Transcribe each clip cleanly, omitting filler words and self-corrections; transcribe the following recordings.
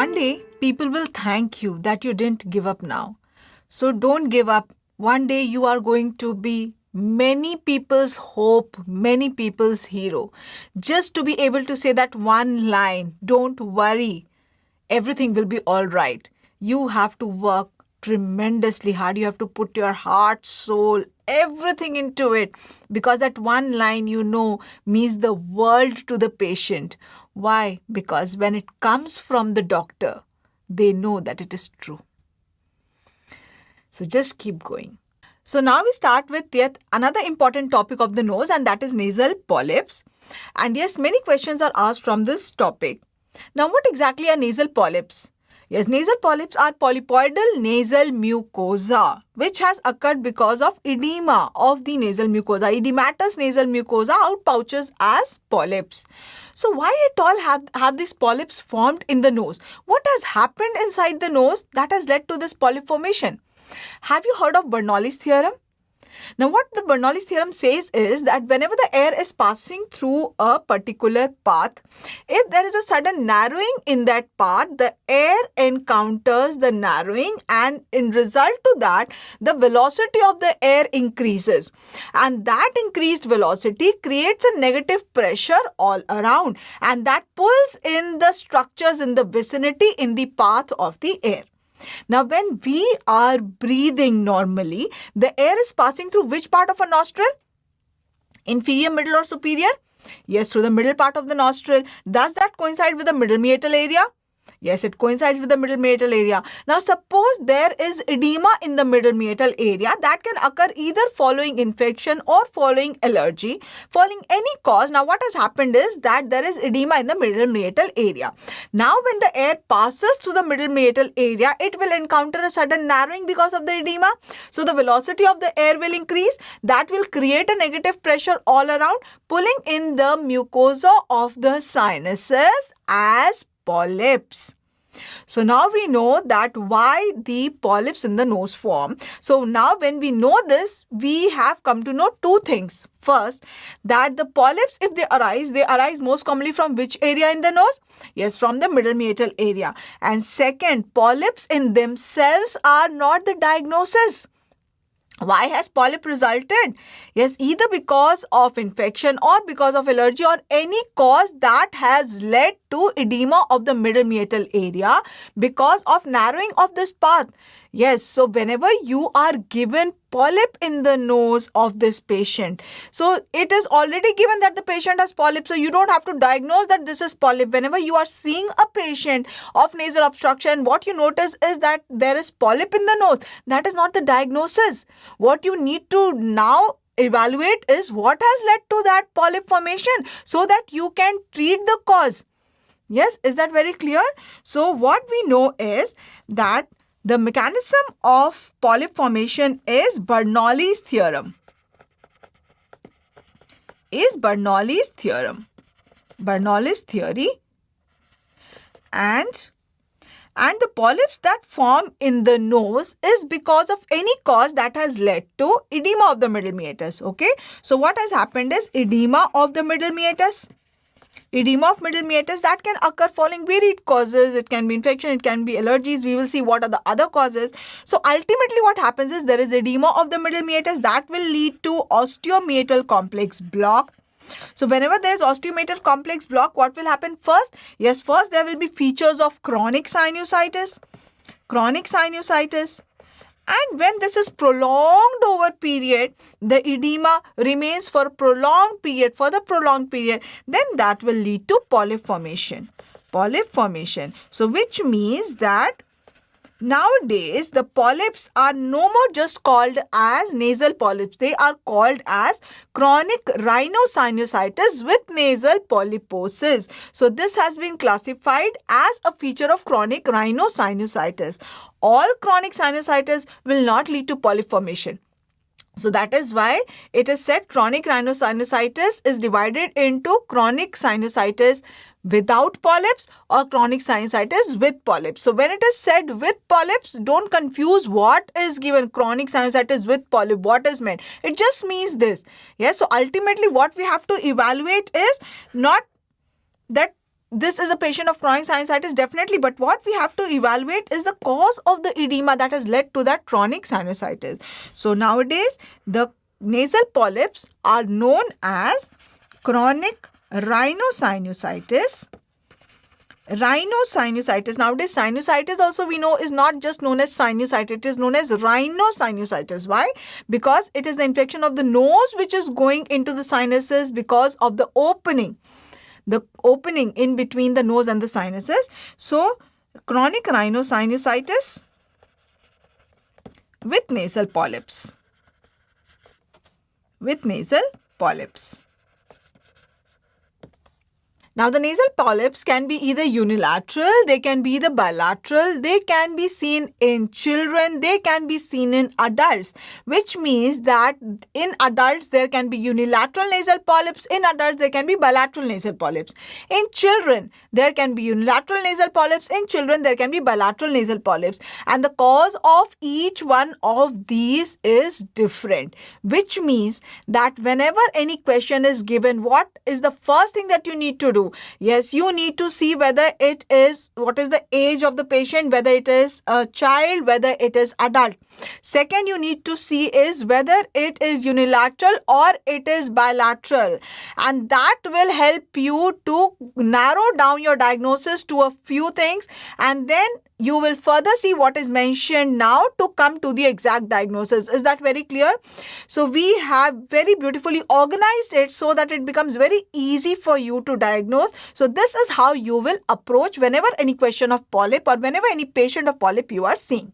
one day people will thank you that you didn't give up now. So don't give up. One day you are going to be many people's hope, many people's hero. Just to be able to say that one line, don't worry, everything will be all right. You have to work tremendously hard. You have to put your heart, soul, everything into it, because that one line, means the world to the patient. Why? Because when it comes from the doctor, they know that it is true. So just keep going. So now we start with yet another important topic of the nose, and that is nasal polyps. And yes, many questions are asked from this topic. Now, what exactly are nasal polyps? Yes, nasal polyps are polypoidal nasal mucosa, which has occurred because of edema of the nasal mucosa. Edematous nasal mucosa outpouches as polyps. So why at all have these polyps formed in the nose? What has happened inside the nose that has led to this polyp formation? Have you heard of Bernoulli's theorem? Now, what the Bernoulli's theorem says is that whenever the air is passing through a particular path, if there is a sudden narrowing in that path, the air encounters the narrowing, and in result to that, the velocity of the air increases. And that increased velocity creates a negative pressure all around, and that pulls in the structures in the vicinity in the path of the air. Now, when we are breathing normally, the air is passing through which part of a nostril? Inferior, middle or superior? Yes, through the middle part of the nostril. Does that coincide with the middle meatal area? Yes, it coincides with the middle meatal area. Now, suppose there is edema in the middle meatal area that can occur either following infection or following allergy, following any cause. Now, what has happened is that there is edema in the middle meatal area. Now, when the air passes through the middle meatal area, it will encounter a sudden narrowing because of the edema. So, the velocity of the air will increase. That will create a negative pressure all around, pulling in the mucosa of the sinuses as polyps. So now we know that why the polyps in the nose form. So now when we know this, we have come to know two things. First, that the polyps, if they arise most commonly from which area in the nose? Yes, from the middle meatal area. And second, polyps in themselves are not the diagnosis. Why has polyp resulted? Yes, either because of infection or because of allergy or any cause that has led to edema of the middle meatal area because of narrowing of this path. Yes, so whenever you are given polyp in the nose of this patient, so it is already given that the patient has polyp, so you don't have to diagnose that this is polyp. Whenever you are seeing a patient of nasal obstruction, what you notice is that there is polyp in the nose. That is not the diagnosis. What you need to now evaluate is what has led to that polyp formation so that you can treat the cause. Yes, is that very clear? So what we know is that the mechanism of polyp formation is Bernoulli's theorem. Bernoulli's theory. And the polyps that form in the nose is because of any cause that has led to edema of the middle meatus. Okay. So what has happened is edema of the middle meatus. Edema of middle meatus that can occur following varied causes. It can be infection, it can be allergies. We will see what are the other causes. So ultimately what happens is there is edema of the middle meatus that will lead to osteomeatal complex block. So whenever there is osteomeatal complex block, what will happen first? Yes, first there will be features of chronic sinusitis. And when this is prolonged over period, the edema remains for the prolonged period, then that will lead to polyp formation. So which means that nowadays the polyps are no more just called as nasal polyps. They are called as chronic rhinosinusitis with nasal polyposis. So this has been classified as a feature of chronic rhinosinusitis. All chronic sinusitis will not lead to polyp formation. So that is why it is said chronic rhinosinusitis is divided into chronic sinusitis without polyps or chronic sinusitis with polyps. So when it is said with polyps, don't confuse what is given chronic sinusitis with polyp. What is meant? It just means this. Yes. So ultimately what we have to evaluate is not that this is a patient of chronic sinusitis, definitely, but what we have to evaluate is the cause of the edema that has led to that chronic sinusitis. So nowadays, the nasal polyps are known as chronic rhinosinusitis. Rhinosinusitis. Nowadays, sinusitis also we know is not just known as sinusitis. It is known as rhinosinusitis. Why? Because it is the infection of the nose which is going into the sinuses because of the opening in between the nose and the sinuses. So, chronic rhinosinusitis with nasal polyps. Now, the nasal polyps can be either unilateral, they can be either bilateral, they can be seen in children, they can be seen in adults, which means that in adults there can be unilateral nasal polyps, in adults there can be bilateral nasal polyps. In children, there can be unilateral nasal polyps, in children there can be bilateral nasal polyps. And the cause of each one of these is different, which means that whenever any question is given, what is the first thing that you need to do? Yes, you need to see whether it is, what is the age of the patient, whether it is a child, whether it is adult. Second, you need to see is whether it is unilateral or it is bilateral. And that will help you to narrow down your diagnosis to a few things, and then you will further see what is mentioned now to come to the exact diagnosis. Is that very clear? So we have very beautifully organized it so that it becomes very easy for you to diagnose. So this is how you will approach whenever any question of polyp or whenever any patient of polyp you are seeing.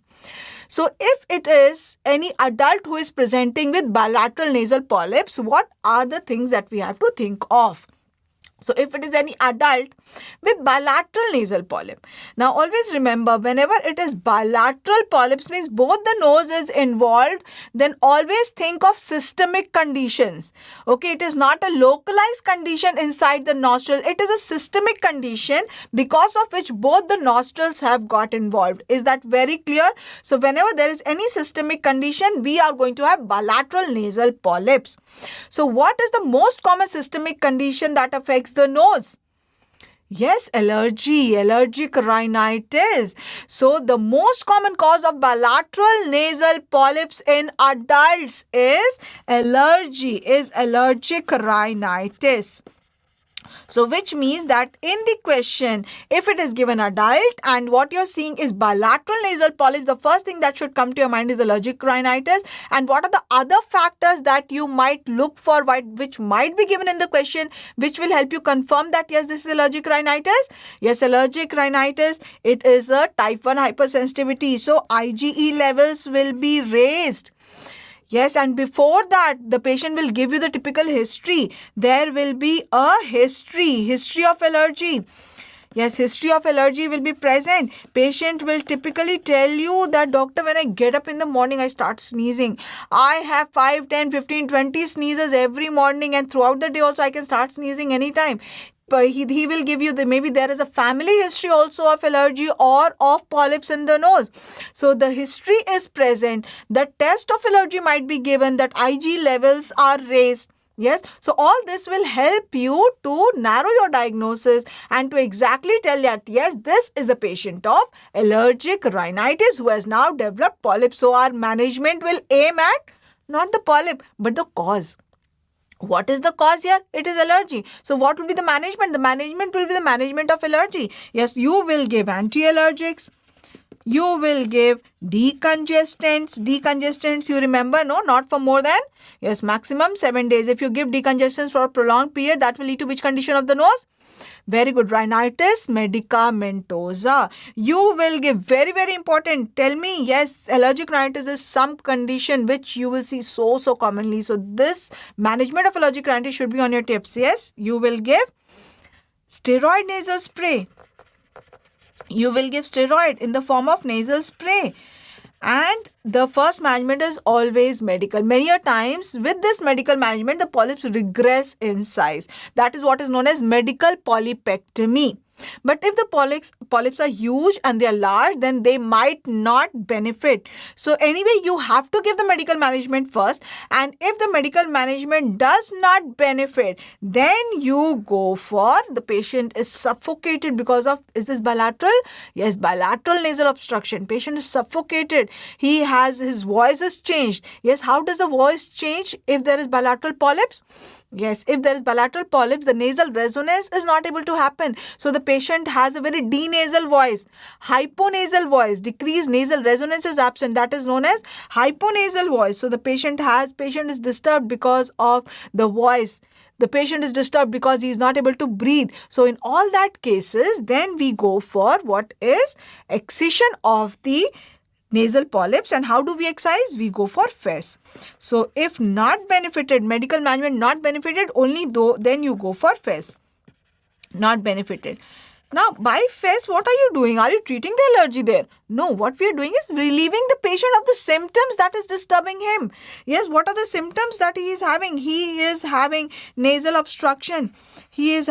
So if it is any adult who is presenting with bilateral nasal polyps, what are the things that we have to think of? So if it is any adult with bilateral nasal polyp. Now always remember, whenever it is bilateral polyps means both the nose is involved, then always think of systemic conditions. Okay, it is not a localized condition inside the nostril. It is a systemic condition because of which both the nostrils have got involved. Is that very clear? So whenever there is any systemic condition, we are going to have bilateral nasal polyps. So what is the most common systemic condition that affects the nose? Yes, allergic rhinitis. So the most common cause of bilateral nasal polyps in adults is allergic rhinitis. So which means that in the question, if it is given adult and what you're seeing is bilateral nasal polyps, the first thing that should come to your mind is allergic rhinitis. And what are the other factors that you might look for, which might be given in the question, which will help you confirm that yes, this is allergic rhinitis? Yes, allergic rhinitis, it is a type 1 hypersensitivity. So IgE levels will be raised. Yes, and before that, the patient will give you the typical history. There will be a history of allergy. Yes, history of allergy will be present. Patient will typically tell you that, doctor, when I get up in the morning, I start sneezing. I have 5, 10, 15, 20 sneezes every morning, and throughout the day also I can start sneezing anytime. But he will give you maybe there is a family history also of allergy or of polyps in the nose. So the history is present. The test of allergy might be given, that Ig levels are raised. Yes, so all this will help you to narrow your diagnosis and to exactly tell that yes, this is a patient of allergic rhinitis who has now developed polyps. So our management will aim at not the polyp but the cause. What is the cause here? It is allergy. So what will be the management? The management will be the management of allergy. Yes, you will give anti-allergics. You will give decongestants. Decongestants, you remember, no? Not for more than, yes, maximum 7 days. If you give decongestants for a prolonged period, that will lead to which condition of the nose? Very good. Rhinitis medicamentosa. You will give, very, very important. Tell me, yes, allergic rhinitis is some condition which you will see so commonly. So this management of allergic rhinitis should be on your tips. Yes, you will give steroid nasal spray. You will give steroid in the form of nasal spray. And the first management is always medical. Many a times with this medical management, the polyps regress in size. That is what is known as medical polypectomy. But if the polyps are huge and they are large, then they might not benefit. So anyway, you have to give the medical management first. And if the medical management does not benefit, then you go for the patient is suffocated because of, is this bilateral? Yes, bilateral nasal obstruction. Patient is suffocated. His voice is changed. Yes, how does the voice change if there is bilateral polyps? Yes, if there is bilateral polyps, the nasal resonance is not able to happen. So the patient has a very denasal voice, hyponasal voice, decreased nasal resonance is absent. That is known as hyponasal voice. So the patient is disturbed because of the voice. The patient is disturbed because he is not able to breathe. So in all that cases, then we go for what is excision of the nasal polyps. And how do we excise? We go for FES. So if not benefited, medical management not benefited, then you go for FES. Not benefited. Now, by FES, what are you doing? Are you treating the allergy there? No, what we are doing is relieving the patient of the symptoms that is disturbing him. Yes, what are the symptoms that he is having? He is having nasal obstruction. Yes,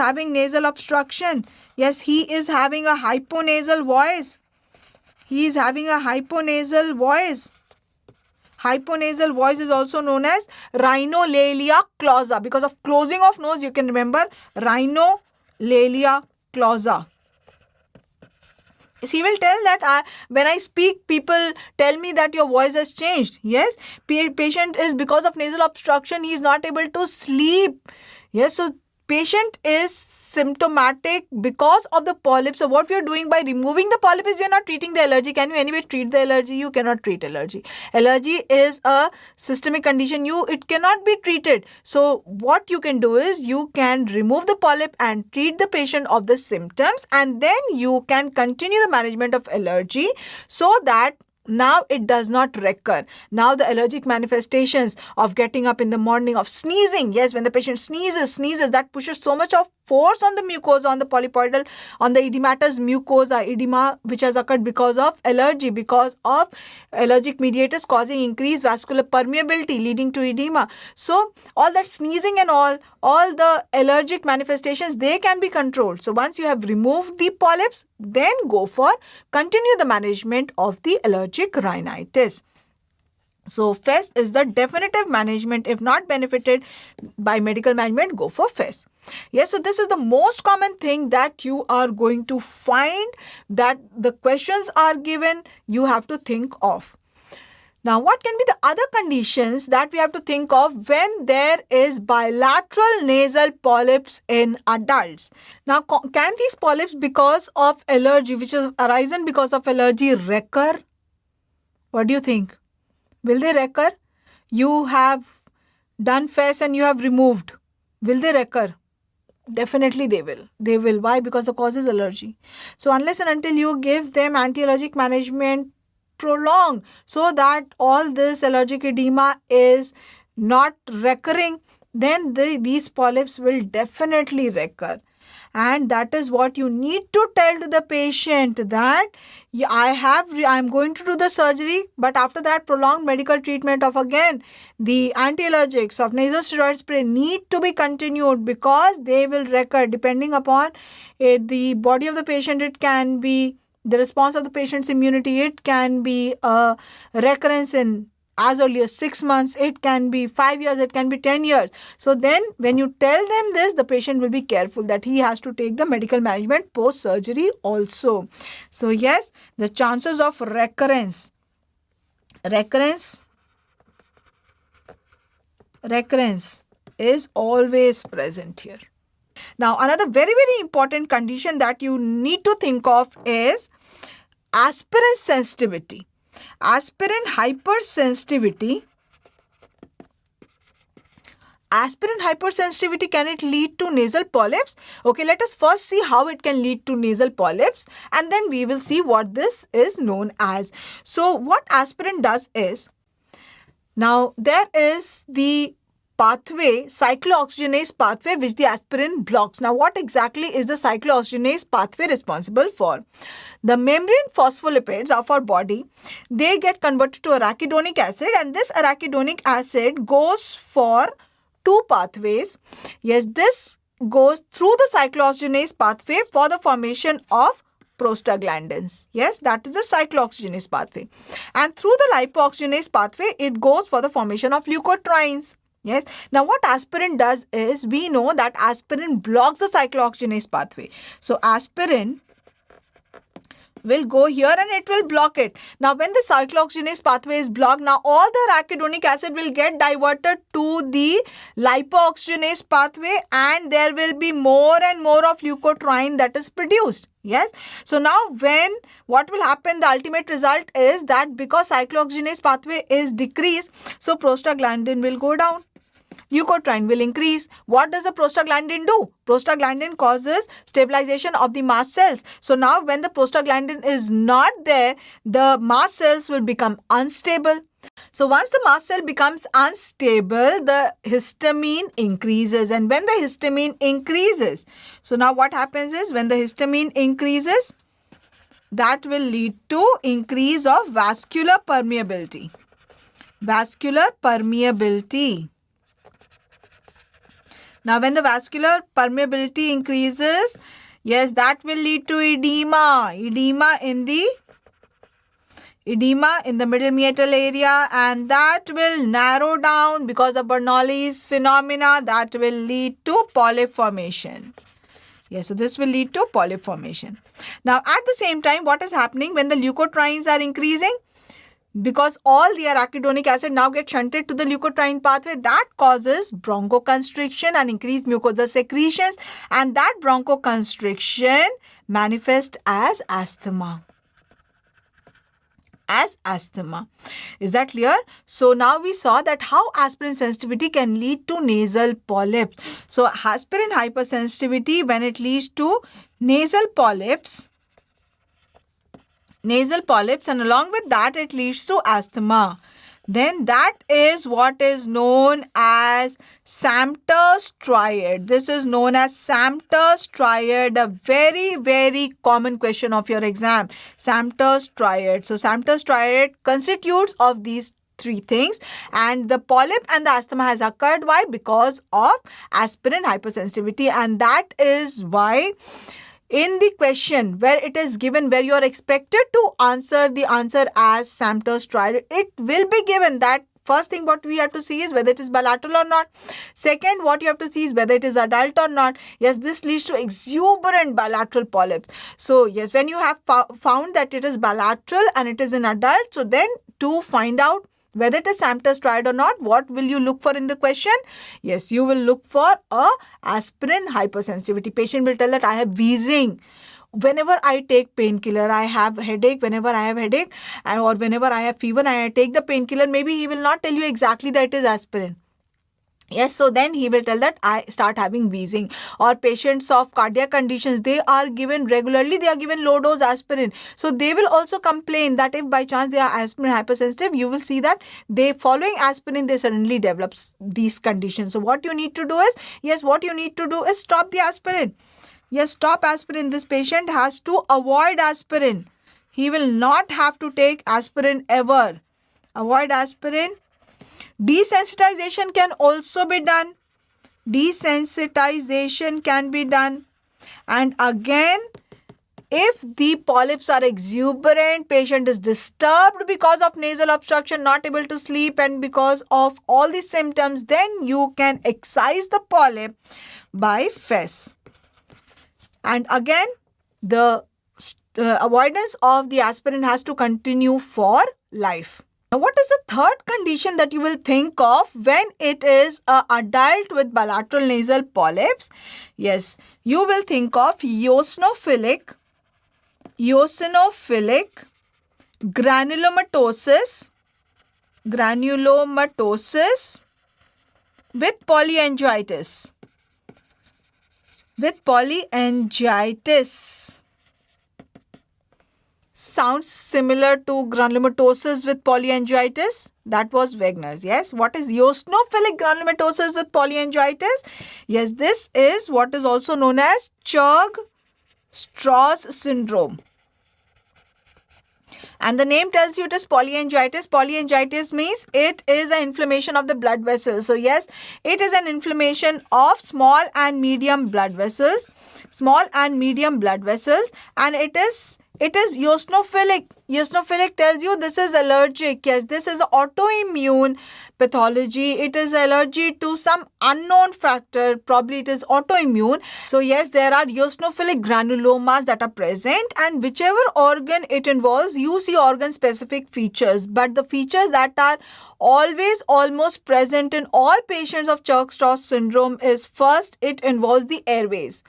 he is having a hyponasal voice. Hyponasal voice is also known as rhinolalia clausa. Because of closing of nose, you can remember rhinolalia clausa. He will tell that when I speak, people tell me that your voice has changed. Yes, patient is, because of nasal obstruction, he is not able to sleep. Yes, so patient is symptomatic because of the polyp. So what we are doing by removing the polyp is we are not treating the allergy. Can you anyway treat the allergy? You cannot treat allergy. Allergy is a systemic condition. It cannot be treated. So what you can do is you can remove the polyp and treat the patient of the symptoms, and then you can continue the management of allergy so that now it does not recur. Now the allergic manifestations of getting up in the morning, of sneezing. Yes, when the patient sneezes, that pushes so much of force on the mucosa, on the polypoidal, on the edematous mucosa, edema which has occurred because of allergy, because of allergic mediators causing increased vascular permeability leading to edema. So all that sneezing and all the allergic manifestations, they can be controlled. So once you have removed the polyps, then continue the management of the allergic rhinitis. So FES is the definitive management. If not benefited by medical management, go for FES. Yes, so this is the most common thing that you are going to find, that the questions are given, you have to think of. Now, what can be the other conditions that we have to think of when there is bilateral nasal polyps in adults? Now, can these polyps because of allergy, which has arisen because of allergy, recur? What do you think? Will they recur? You have done FES and you have removed. Will they recur? Definitely they will. They will. Why? Because the cause is allergy. So unless and until you give them anti-allergic management prolonged so that all this allergic edema is not recurring, then these polyps will definitely recur. And that is what you need to tell to the patient, that I'm going to do the surgery, but after that prolonged medical treatment of again the anti-allergics of nasal steroid spray need to be continued, because they will recur depending upon the body of the patient. It can be the response of the patient's immunity. It can be a recurrence in as early as 6 months, it can be 5 years, it can be 10 years. So then when you tell them this, the patient will be careful that he has to take the medical management post-surgery also. So yes, the chances of recurrence is always present here. Now, another very, very important condition that you need to think of is aspirin sensitivity. Aspirin hypersensitivity. Aspirin hypersensitivity, can it lead to nasal polyps? Okay, let us first see how it can lead to nasal polyps, and then we will see what this is known as. So what aspirin does is, now there is the pathway, cyclooxygenase pathway, which the aspirin blocks. Now, what exactly is the cyclooxygenase pathway responsible for? The membrane phospholipids of our body, they get converted to arachidonic acid, and this arachidonic acid goes for two pathways. Yes, this goes through the cyclooxygenase pathway for the formation of prostaglandins. Yes, that is the cyclooxygenase pathway. And through the lipooxygenase pathway, it goes for the formation of leukotrienes. Yes. Now, what aspirin does is, we know that aspirin blocks the cyclooxygenase pathway. So, aspirin will go here and it will block it. Now, when the cyclooxygenase pathway is blocked, now all the arachidonic acid will get diverted to the lipooxygenase pathway, and there will be more and more of leukotriene that is produced. Yes. So now what will happen, the ultimate result is that because cyclooxygenase pathway is decreased, so prostaglandin will go down. Leukotriene will increase. What does the prostaglandin do? Prostaglandin causes stabilization of the mast cells. So now when the prostaglandin is not there, the mast cells will become unstable. So once the mast cell becomes unstable, the histamine increases. And when the histamine increases, so now what happens is, when the histamine increases, that will lead to increase of vascular permeability. Vascular permeability. Now, when the vascular permeability increases, yes, that will lead to edema. Edema in the middle meatal area, and that will narrow down because of Bernoulli's phenomena. That will lead to polyp formation. Yes, so this will lead to polyp formation. Now, at the same time, what is happening when the leukotrienes are increasing? Because all the arachidonic acid now gets shunted to the leukotriene pathway, that causes bronchoconstriction and increased mucosal secretions, and that bronchoconstriction manifests as asthma. Is that clear? So now we saw that how aspirin sensitivity can lead to nasal polyps. So aspirin hypersensitivity, when it leads to nasal polyps, and along with that it leads to asthma, then that is what is known as Samter's triad. This is known as Samter's triad, a very, very common question of your exam. Samter's triad. So Samter's triad constitutes of these three things, and the polyp and the asthma has occurred. Why? Because of aspirin hypersensitivity, and that is why in the question where it is given, where you are expected to answer the answer as Samter's triad, it will be given that first thing what we have to see is whether it is bilateral or not. Second, what you have to see is whether it is adult or not. Yes, this leads to exuberant bilateral polyps. So yes, when you have found that it is bilateral and it is in adult, so then to find out whether it is Samter's triad or not, what will you look for in the question? Yes, you will look for a aspirin hypersensitivity. Patient will tell that I have wheezing. Whenever I take painkiller, I have headache. Whenever I have headache, or whenever I have fever and I take the painkiller, maybe he will not tell you exactly that it is aspirin. Yes, so then he will tell that I start having wheezing. Or patients of cardiac conditions, they are given regularly, they are given low dose aspirin. So they will also complain that if by chance they are aspirin hypersensitive, you will see that they following aspirin, they suddenly develop these conditions. So what you need to do is, stop the aspirin. Yes, stop aspirin. This patient has to avoid aspirin. He will not have to take aspirin ever. Avoid aspirin. Desensitization can also be done. Desensitization can be done. And again, if the polyps are exuberant, patient is disturbed because of nasal obstruction, not able to sleep, and because of all these symptoms, then you can excise the polyp by FES. And again, the avoidance of the aspirin has to continue for life. Now, what is the third condition that you will think of when it is an adult with bilateral nasal polyps? Yes, you will think of eosinophilic granulomatosis with polyangiitis. Sounds similar to granulomatosis with polyangiitis. That was Wegener's. Yes. What is eosinophilic granulomatosis with polyangiitis? Yes, this is what is also known as Churg-Strauss syndrome. And the name tells you it is polyangiitis. Polyangiitis means it is an inflammation of the blood vessels. So yes, it is an inflammation of small and medium blood vessels. Small and medium blood vessels. And it is eosinophilic. Eosinophilic tells you this is allergic. Yes, this is autoimmune pathology. It is allergy to some unknown factor. Probably it is autoimmune. So yes, there are eosinophilic granulomas that are present, and whichever organ it involves, you see organ specific features. But the features that are always almost present in all patients of Churg-Strauss syndrome is, first, it involves the airways.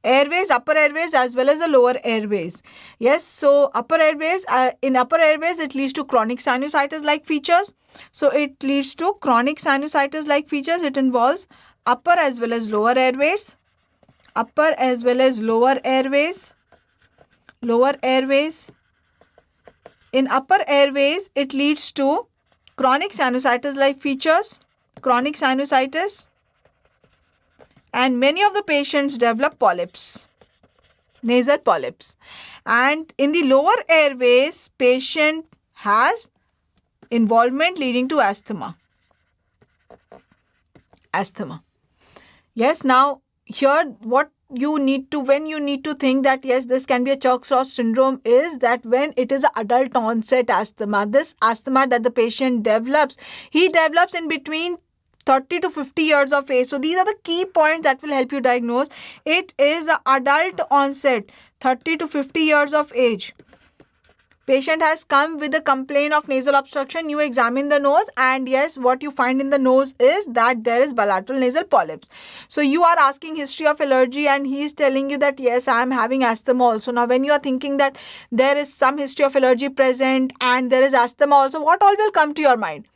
Airways, upper airways as well as the lower airways. Yes, so upper airways, in upper airways, it leads to chronic sinusitis-like features. So it leads to chronic sinusitis-like features. It involves upper as well as lower airways. Upper as well as lower airways. Lower airways. In upper airways, it leads to chronic sinusitis-like features. Chronic sinusitis. And many of the patients develop polyps, nasal polyps. And in the lower airways, patient has involvement leading to asthma. Asthma. Yes, now here what you need to, when you need to think that yes, this can be a Churg-Strauss syndrome, is that when it is an adult onset asthma, this asthma that the patient develops, he develops in between 30 to 50 years of age. So these are the key points that will help you diagnose. It is the adult onset, 30 to 50 years of age. Patient has come with a complaint of nasal obstruction. You examine the nose, and yes, what you find in the nose is that there is bilateral nasal polyps. So you are asking history of allergy, and he is telling you that yes, I am having asthma also. Now when you are thinking that there is some history of allergy present and there is asthma also, what all will come to your mind?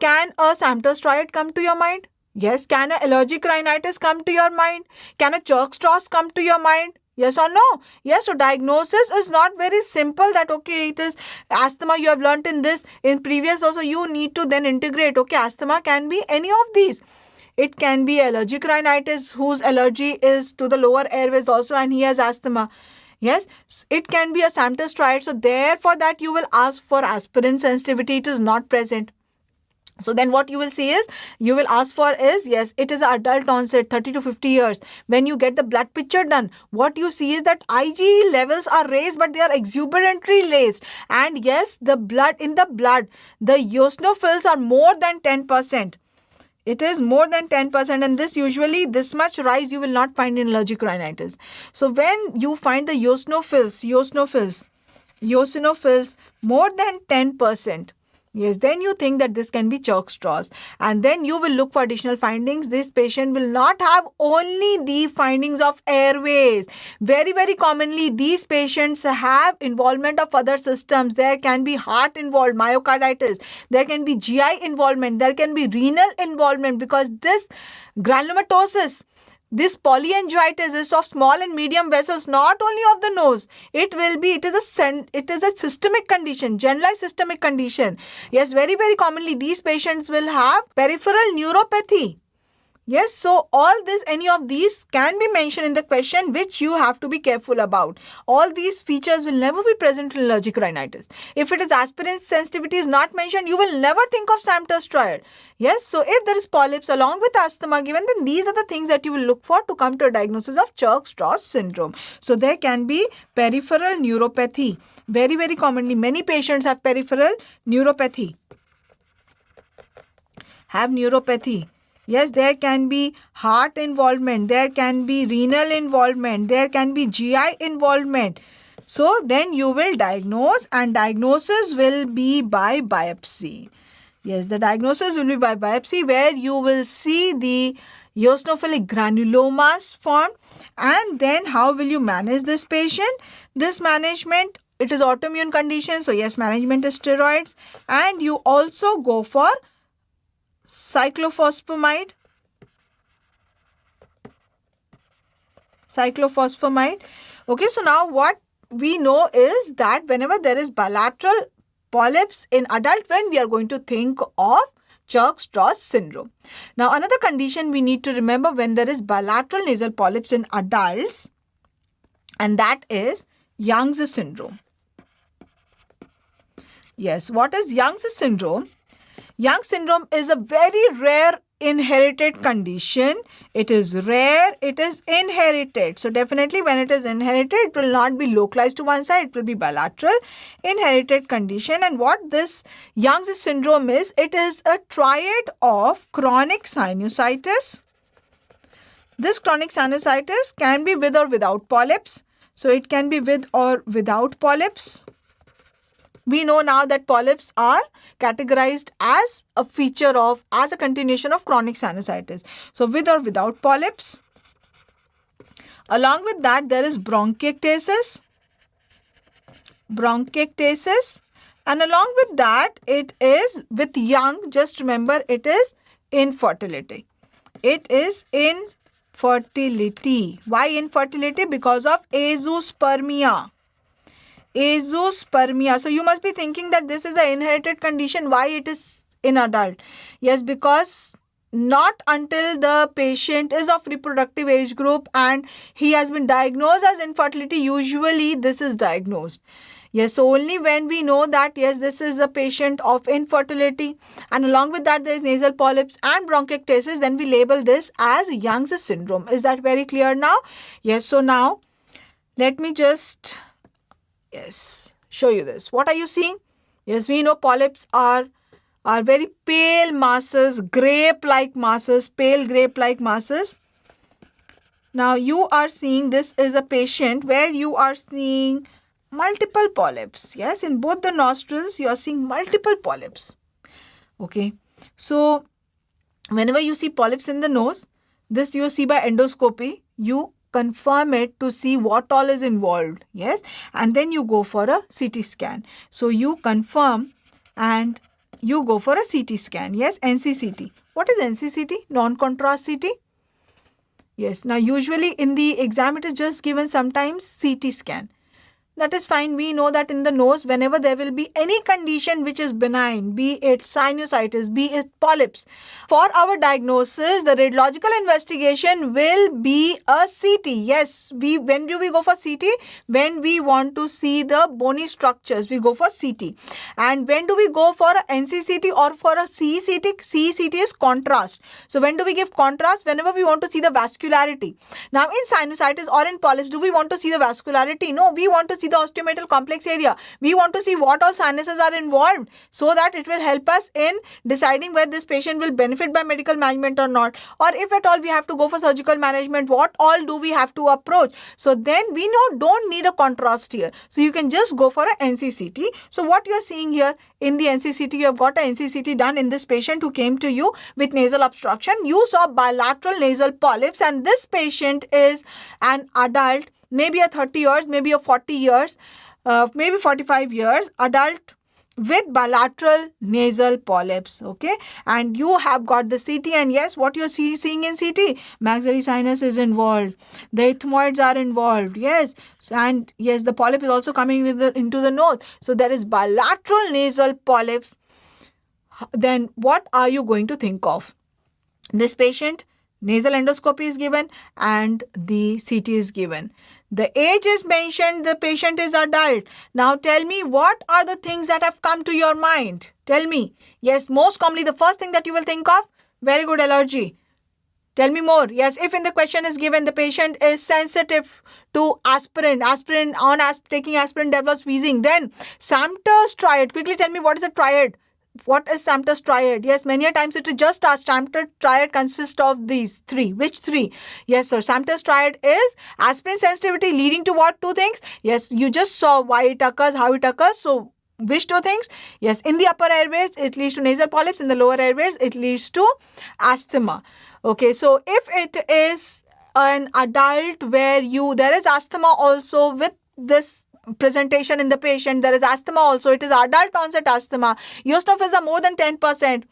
Can a samtostriate come to your mind? Yes. Can an allergic rhinitis come to your mind? Can a Churg-Strauss come to your mind? Yes or no? Yes, so diagnosis is not very simple that, okay, it is asthma, you have learnt in this, in previous also, you need to then integrate, okay, asthma can be any of these. It can be allergic rhinitis whose allergy is to the lower airways also, and he has asthma. Yes, it can be a samtostriate, so therefore that you will ask for aspirin sensitivity, it is not present. So then what you will see is, you will ask for is, yes, it is adult onset, 30 to 50 years. When you get the blood picture done, what you see is that IgE levels are raised, but they are exuberantly raised. And yes, the blood, the eosinophils are more than 10%. It is more than 10%, and this usually, this much rise you will not find in allergic rhinitis. So when you find the eosinophils more than 10%, yes, then you think that this can be Churg-Strauss, and then you will look for additional findings. This patient will not have only the findings of airways. Very, very commonly, these patients have involvement of other systems. There can be heart involved, myocarditis. There can be GI involvement. There can be renal involvement, because this granulomatosis, this polyangiitis is of small and medium vessels, not only of the nose. It is a systemic condition, generalized systemic condition. Yes, very, very commonly these patients will have peripheral neuropathy. Yes, so all this, any of these can be mentioned in the question, which you have to be careful about. All these features will never be present in allergic rhinitis. If it is aspirin sensitivity is not mentioned, you will never think of samtostriate. Yes, so if there is polyps along with asthma given, then these are the things that you will look for to come to a diagnosis of Churg-Strauss syndrome. So there can be peripheral neuropathy. Very, very commonly, many patients have peripheral neuropathy. Yes, there can be heart involvement, there can be renal involvement, there can be GI involvement. So then you will diagnose, and diagnosis will be by biopsy. Yes, the diagnosis will be by biopsy, where you will see the eosinophilic granulomas formed. And then how will you manage this patient? This management, it is autoimmune condition, so yes, management is steroids, and you also go for cyclophosphamide. Okay, so now what we know is that whenever there is bilateral polyps in adult, when we are going to think of Churg-Strauss syndrome. Now another condition we need to remember when there is bilateral nasal polyps in adults, and that is Young's syndrome. Yes, what is Young's syndrome? Young's syndrome is a very rare inherited condition. It is rare, it is inherited. So definitely when it is inherited, it will not be localized to one side, it will be bilateral inherited condition. And what this Young's syndrome is, it is a triad of chronic sinusitis. This chronic sinusitis can be with or without polyps. So it can be with or without polyps. We know now that polyps are categorized as a feature of, as a continuation of chronic sinusitis. So with or without polyps. Along with that, there is bronchiectasis. Bronchiectasis. And along with that, it is with young, just remember it is infertility. It is infertility. Why infertility? Because of azoospermia. Azoospermia. So you must be thinking that this is an inherited condition. Why it is in adult? Yes, because not until the patient is of reproductive age group and he has been diagnosed as infertility, usually this is diagnosed. Yes, so only when we know that, yes, this is a patient of infertility and along with that there is nasal polyps and bronchiectasis, then we label this as Young's syndrome. Is that very clear now? Yes, so now let me just show you this. What are you seeing? Yes, we know polyps are very pale masses, grape-like masses, pale grape-like masses. Now you are seeing, this is a patient where you are seeing multiple polyps. Yes, in both the nostrils you are seeing multiple polyps. Okay, so whenever you see polyps in the nose, this you see by endoscopy, you confirm it to see what all is involved. Yes, and then you go for a CT scan. So you confirm and you go for a CT scan. Yes, NCCT. What is NCCT? Non-contrast CT. Yes, now usually in the exam it is just given sometimes CT scan. That is fine. We know that in the nose, whenever there will be any condition which is benign, be it sinusitis, be it polyps, for our diagnosis, the radiological investigation will be a CT. Yes, when do we go for CT? When we want to see the bony structures, we go for CT. And when do we go for a NCCT or for a CECT? CECT is contrast. So when do we give contrast? Whenever we want to see the vascularity. Now in sinusitis or in polyps, do we want to see the vascularity? No, we want to see the osteometal complex area. We want to see what all sinuses are involved so that it will help us in deciding whether this patient will benefit by medical management or not, or if at all we have to go for surgical management, what all do we have to approach. So then we don't need a contrast here. So you can just go for a NCCT. So what you are seeing here in the NCCT, you have got a NCCT done in this patient who came to you with nasal obstruction. You saw bilateral nasal polyps and this patient is an adult, maybe a 30 years, maybe a 40 years, maybe 45 years, adult with bilateral nasal polyps. Okay, and you have got the CT, and yes, what you're seeing in CT, maxillary sinus is involved, the ethmoids are involved. Yes, and yes, the polyp is also coming into the nose. So there is bilateral nasal polyps. Then what are you going to think of? This patient, nasal endoscopy is given and the CT is given. The age is mentioned, the patient is adult. Now tell me, what are the things that have come to your mind? Tell me. Yes, most commonly the first thing that you will think of, very good, allergy. Tell me more. Yes, if in the question is given the patient is sensitive to aspirin, taking aspirin develops wheezing, then Samter's triad. Quickly tell me, what is a triad? What is Samter's triad? Yes, many a times it is just asked. Samter's triad consists of these three. Which three? Yes, sir. Samter's triad is aspirin sensitivity leading to what? Two things. Yes, you just saw why it occurs, how it occurs. So, which two things? Yes, in the upper airways, it leads to nasal polyps. In the lower airways, it leads to asthma. Okay, so if it is an adult where there is asthma also with this presentation in the patient, there is asthma also, it is adult onset asthma, eosinophils are more than 10%,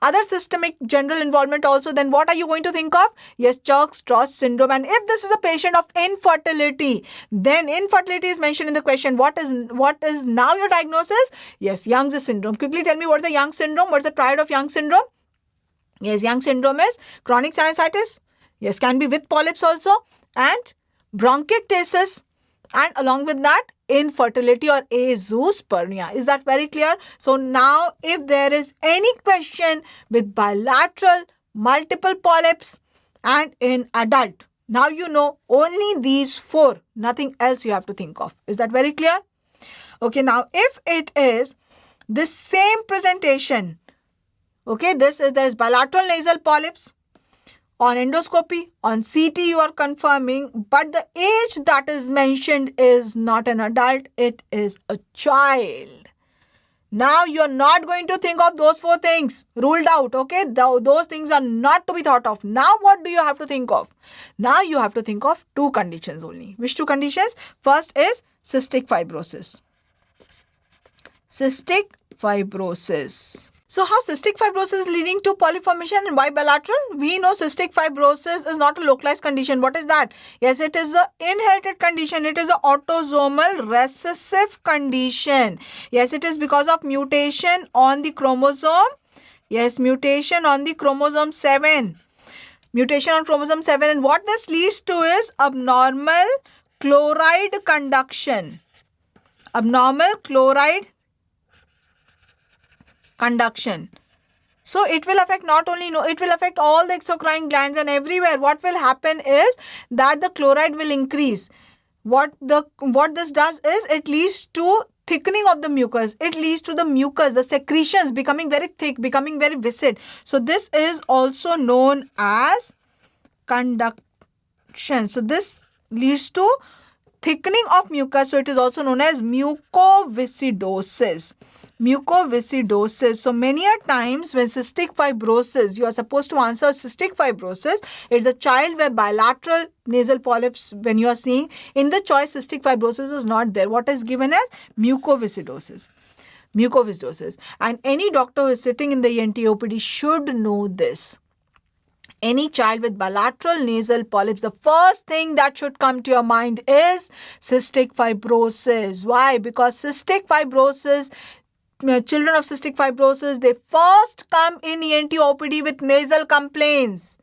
other systemic general involvement also, then what are you going to think of? Yes, Churg-Strauss syndrome. And if this is a patient of infertility, then infertility is mentioned in the question. What is now your diagnosis? Yes, Young's syndrome. Quickly tell me, what is the Young syndrome? What is the triad of Young syndrome? Yes, Young syndrome is chronic sinusitis. Yes, can be with polyps also, and bronchiectasis, and along with that, infertility or azoospermia. Is that very clear? So now if there is any question with bilateral multiple polyps and in adult, now you know only these 4, nothing else you have to think of. Is that very clear? Okay, now if it is the same presentation, okay, there is bilateral nasal polyps. On endoscopy, on CT you are confirming, but the age that is mentioned is not an adult, it is a child. Now you are not going to think of those 4 things, ruled out, okay? Those things are not to be thought of. Now what do you have to think of? Now you have to think of 2 conditions only. Which 2 conditions? First is cystic fibrosis. Cystic fibrosis. So how cystic fibrosis is leading to polyp formation and why bilateral? We know cystic fibrosis is not a localized condition. What is that? Yes, it is an inherited condition. It is an autosomal recessive condition. Yes, it is because of mutation on the chromosome. Yes, mutation on the chromosome 7. Mutation on chromosome 7. And what this leads to is abnormal chloride conduction. Abnormal chloride conduction. So it will affect not only, it will affect all the exocrine glands and everywhere. What will happen is that the chloride will increase. What this does is it leads to thickening of the mucus. It leads to the mucus, the secretions becoming very thick, becoming very viscid. So this is also known as conduction. So this leads to thickening of mucus. So it is also known as mucoviscidosis. Mucoviscidosis. So many a times when cystic fibrosis, you are supposed to answer cystic fibrosis. It's a child where bilateral nasal polyps, when you are seeing, in the choice cystic fibrosis is not there. What is given as mucoviscidosis. Mucoviscidosis. And any doctor who is sitting in the ENT OPD should know this. Any child with bilateral nasal polyps, the first thing that should come to your mind is cystic fibrosis. Why? Because cystic fibrosis, children of cystic fibrosis, they first come in ENT OPD with nasal complaints.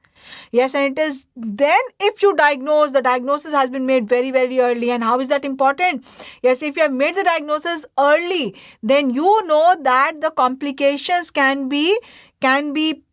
Yes, and it is then if you diagnose, the diagnosis has been made very, very early. And how is that important? Yes, if you have made the diagnosis early, then you know that the complications can be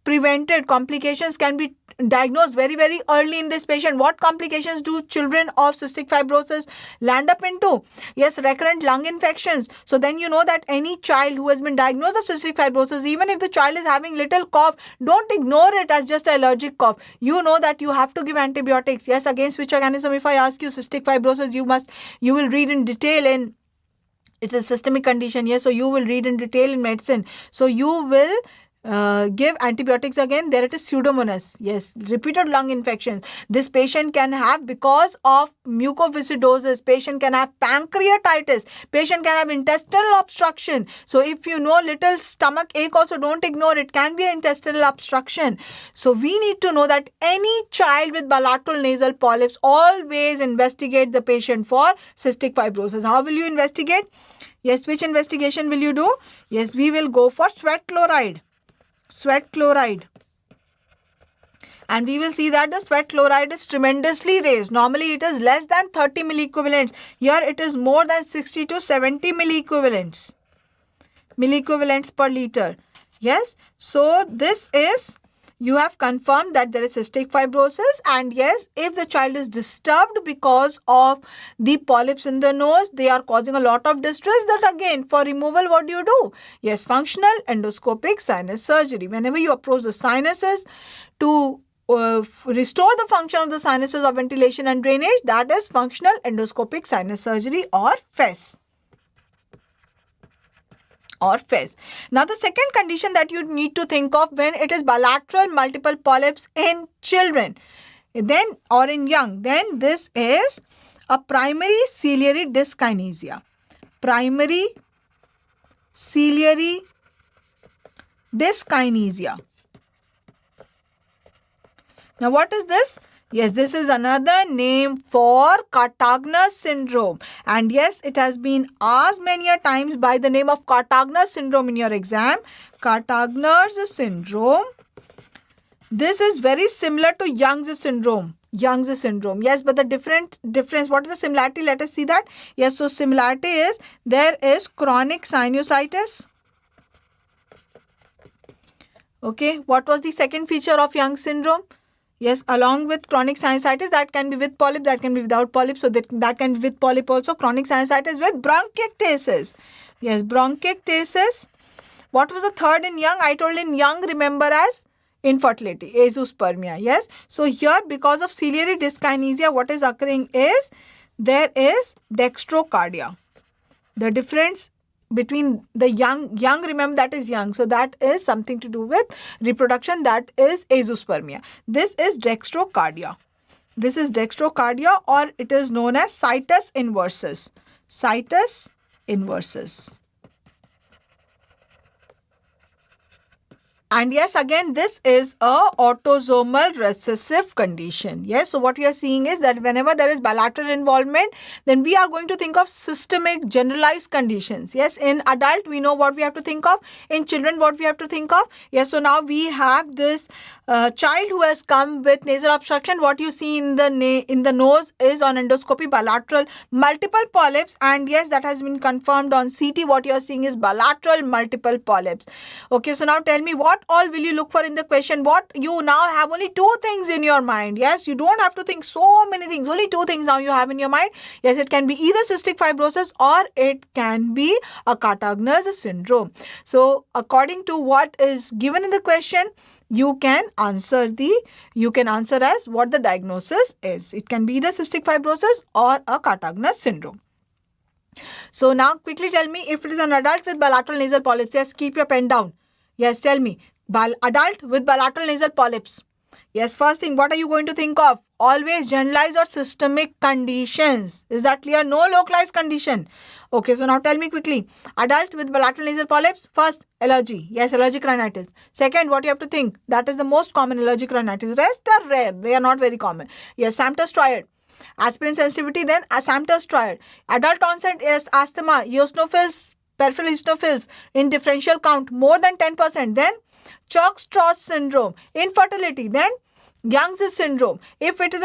prevented. Complications can be diagnosed very, very early in this patient. What complications do children of cystic fibrosis land up into? Yes, recurrent lung infections. So then you know that any child who has been diagnosed of cystic fibrosis, even if the child is having little cough, don't ignore it as just an allergic cough. You know that you have to give antibiotics. Yes, against which organism? If I ask you cystic fibrosis, you will read in detail in, it's a systemic condition. Yes, so you will read in detail in medicine. So you will give antibiotics again. There it is Pseudomonas. Yes, repeated lung infections. This patient can have, because of mucoviscidosis, patient can have pancreatitis. Patient can have intestinal obstruction. So if you know little stomach ache also, don't ignore it. Can be an intestinal obstruction. So we need to know that any child with bilateral nasal polyps, always investigate the patient for cystic fibrosis. How will you investigate? Yes, which investigation will you do? Yes, we will go for sweat chloride. Sweat chloride. And we will see that the sweat chloride is tremendously raised. Normally it is less than 30 milliequivalents. Here it is more than 60 to 70 milliequivalents. Milliequivalents per liter. Yes. So this is, you have confirmed that there is cystic fibrosis. And yes, if the child is disturbed because of the polyps in the nose, they are causing a lot of distress. That again, for removal, what do? Yes, functional endoscopic sinus surgery. Whenever you approach the sinuses to restore the function of the sinuses of ventilation and drainage, that is functional endoscopic sinus surgery or FES. Or FES. Now the second condition that you need to think of when it is bilateral multiple polyps in children, then or in young, then this is a primary ciliary dyskinesia. Primary ciliary dyskinesia. Now what is this? Yes, this is another name for Cartagena syndrome. And yes, it has been asked many a times by the name of Cartagena syndrome in your exam. Cartagener's syndrome. This is very similar to Young's syndrome. Young's syndrome. Yes, but the difference, what is the similarity? Let us see that. Yes, so similarity is there is chronic sinusitis. Okay, what was the second feature of Young syndrome? Yes, along with chronic sinusitis, that can be with polyp, that can be without polyp. So that can be with polyp also. Chronic sinusitis with bronchiectasis. Yes, bronchiectasis. What was the third in Young? I told in Young, remember as infertility, azoospermia. Yes. So here, because of ciliary dyskinesia, what is occurring is there is dextrocardia. The difference between the young, remember that is Young. So that is something to do with reproduction. That is azoospermia. This is dextrocardia. This is dextrocardia, or it is known as situs inversus. Situs inversus. And yes, again, this is a autosomal recessive condition. Yes, so what we are seeing is that whenever there is bilateral involvement, then we are going to think of systemic generalized conditions. Yes, in adult, we know what we have to think of. In children, what we have to think of. Yes, so now we have this child who has come with nasal obstruction. What you see in the nose is on endoscopy bilateral multiple polyps, and yes, that has been confirmed on CT. What you are seeing is bilateral multiple polyps. Okay, so now tell me, what all will you look for in the question? What you now have only two things in your mind. Yes, you don't have to think so many things. Only two things now you have in your mind. Yes, it can be either cystic fibrosis or it can be a Cartagner's syndrome. So according to what is given in the question, you can answer as what the diagnosis is. It can be either cystic fibrosis or a Cartagner's syndrome. So now quickly tell me, if it is an adult with bilateral nasal polyps, yes, keep your pen down. Yes, tell me, adult with bilateral nasal polyps. Yes, first thing, what are you going to think of? Always generalized or systemic conditions. Is that clear? No localized condition. Okay, so now tell me quickly. Adult with bilateral nasal polyps. First, allergy. Yes, allergic rhinitis. Second, what you have to think? That is the most common allergic rhinitis. Rest are rare. They are not very common. Yes, Samter's triad. Aspirin sensitivity, then Samter's triad. Adult onset is asthma, eosinophils, peripheral eosinophils in differential count more than 10%. Then Church-Strauss syndrome, infertility, then Young's syndrome. If it